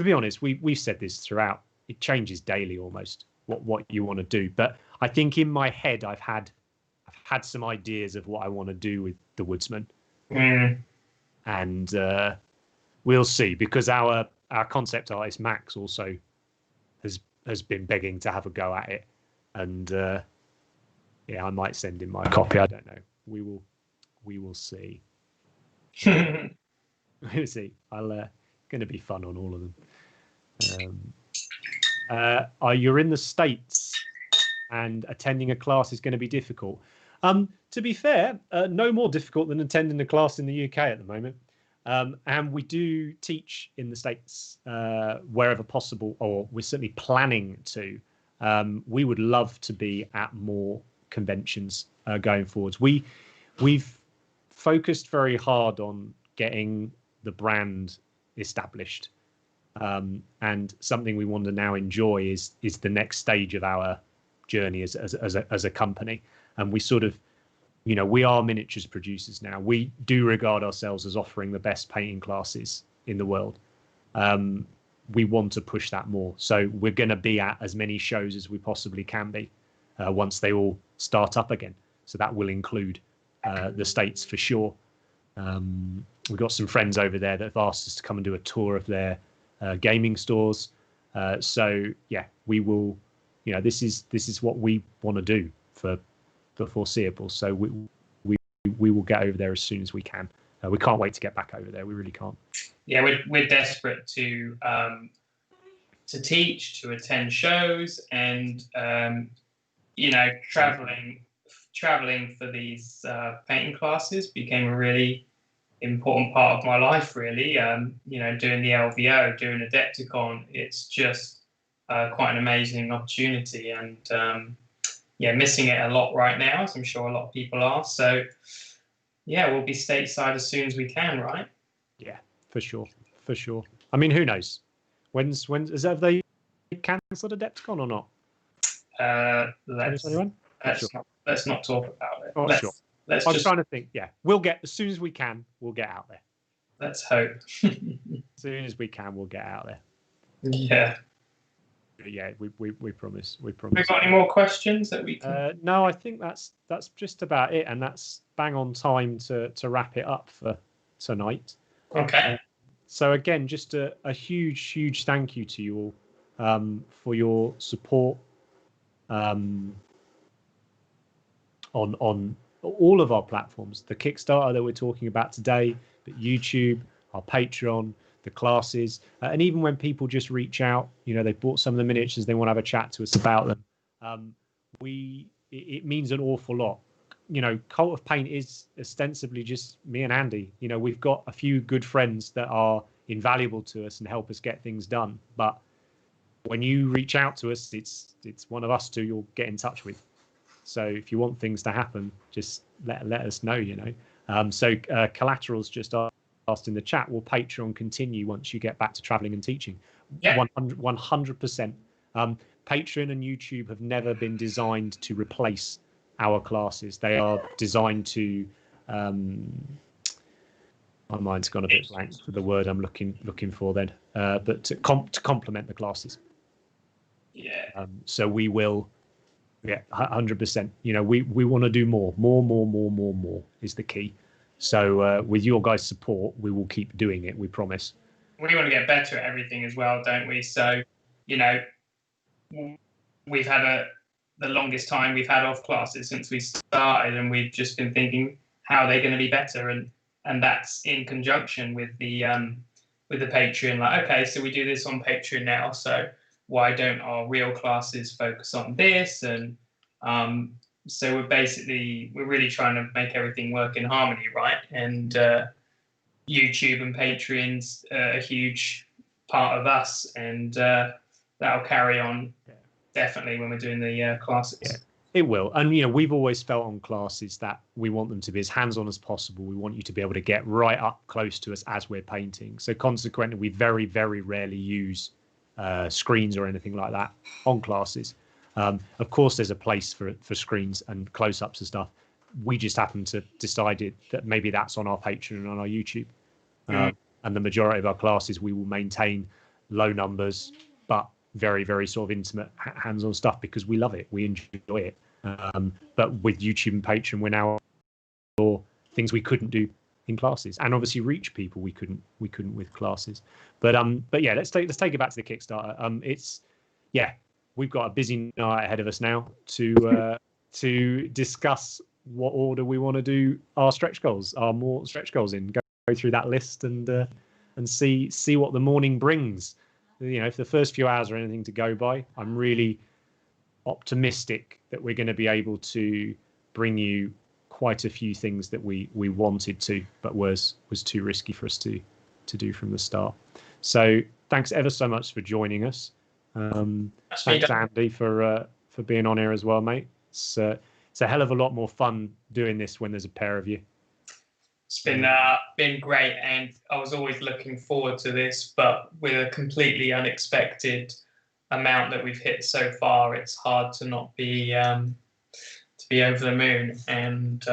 be honest, we've said this throughout. It changes daily almost what you want to do. But I think in my head I've had some ideas of what I want to do with the Woodsman. And we'll see, because our concept artist Max also has been begging to have a go at it, and I might send him my copy. I don't know. We will see. We'll see. Going to be fun on all of them. You're in the States, and attending a class is going to be difficult. To be fair, no more difficult than attending a class in the UK at the moment. And we do teach in the States wherever possible, or we're certainly planning to. We would love to be at more conventions going forwards. We've focused very hard on getting the brand established. And something we want to now enjoy is the next stage of our journey as a company. And we sort of, we are miniatures producers now. We do regard ourselves as offering the best painting classes in the world. We want to push that more. So we're going to be at as many shows as we possibly can be once they all start up again. So that will include the States for sure. We've got some friends over there that have asked us to come and do a tour of their gaming stores. So yeah, we will, this is what we want to do for the foreseeable. So we will get over there as soon as we can. We can't wait to get back over there. We really can't. Yeah, we're desperate to teach, to attend shows, and traveling for these painting classes became a really important part of my life. Really, doing the LVO, doing Adepticon, it's just quite an amazing opportunity, and missing it a lot right now, as I'm sure a lot of people are. So yeah, we'll be stateside as soon as we can, right? Yeah, for sure. I mean, who knows? When's have they cancelled Adepticon or not? Let's not talk about it. Oh, sure. I'm trying to think. Yeah, we'll get, as soon as we can, we'll get out there. Let's hope. As soon as we can, we'll get out there. Yeah. Yeah, we promise. We Have we got any more questions that we can? No, I think that's just about it, and that's bang on time to wrap it up for tonight. Okay. So again, just a huge thank you to you all for your support on all of our platforms, the Kickstarter that we're talking about today, but YouTube, our Patreon, the classes, and even when people just reach out, they bought some of the miniatures, they want to have a chat to us about them. It means an awful lot. Cult of Paint is ostensibly just me and Andy. We've got a few good friends that are invaluable to us and help us get things done. But when you reach out to us, it's one of us two you'll get in touch with. So if you want things to happen, just let us know. So Collateral's just asked in the chat, will Patreon continue once you get back to traveling and teaching? Yeah. 100%. Patreon and YouTube have never been designed to replace our classes. They are designed to my mind's gone a bit blank for the word I'm looking for then, but to complement the classes. Yeah. So we will, 100%. We want to do more is the key. So with your guys' support, we will keep doing it. We promise. We want to get better at everything as well, don't we? So, we've had the longest time we've had off classes since we started, and we've just been thinking how they're going to be better, and that's in conjunction with the Patreon. Like, okay, so we do this on Patreon now, so why don't our real classes focus on this? And so we're really trying to make everything work in harmony, right? And YouTube and Patreon's a huge part of us, and that'll carry on definitely when we're doing the classes. Yeah, it will. And we've always felt on classes that we want them to be as hands-on as possible. We want you to be able to get right up close to us as we're painting. So consequently, we very, very rarely use screens or anything like that on classes. Of course, there's a place for screens and close-ups and stuff. We just happen to decide that maybe that's on our Patreon and on our YouTube. And the majority of our classes, we will maintain low numbers, but very, very sort of intimate hands-on stuff because we love it. We enjoy it. But with YouTube and Patreon, we're now for things we couldn't do in classes, and obviously reach people we couldn't with classes. But yeah, let's take it back to the Kickstarter. We've got a busy night ahead of us now to discuss what order we want to do our more stretch goals in. Go through that list and see what the morning brings. If the first few hours are anything to go by, I'm really optimistic that we're going to be able to bring you quite a few things that we wanted to, but was too risky for us to do from the start. So thanks ever so much for joining us. Thanks, Andy, for being on here as well, mate. It's a hell of a lot more fun doing this when there's a pair of you. It's been great, and I was always looking forward to this, but with a completely unexpected amount that we've hit so far, it's hard to not be over the moon. And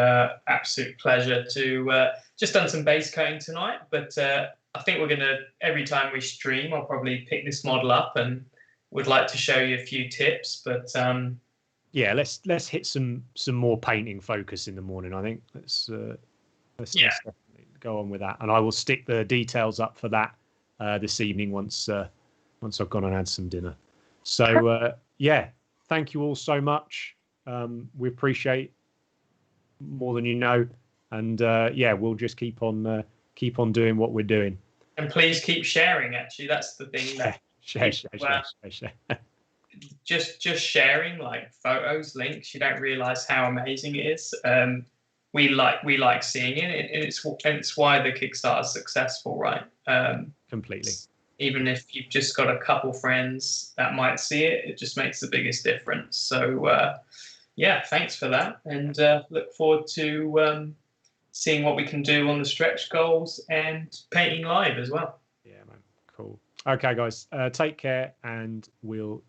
absolute pleasure to just done some base coating tonight, but I think we're gonna, every time we stream, I'll probably pick this model up and would like to show you a few tips, but yeah, let's hit some more painting focus in the morning. I think let's definitely go on with that, and I will stick the details up for that this evening once I've gone and had some dinner. So yeah, thank you all so much. We appreciate more than you know, and yeah, we'll just keep on doing what we're doing. And please keep sharing. Actually, that's the thing. That share. Just sharing, like photos, links. You don't realize how amazing it is. We like seeing it, and it's why the Kickstarter is successful, right? Completely. Even if you've just got a couple friends that might see it, it just makes the biggest difference. So yeah, thanks for that, and look forward to seeing what we can do on the stretch goals and painting live as well. Yeah, man. Cool. Okay, guys, take care, and we'll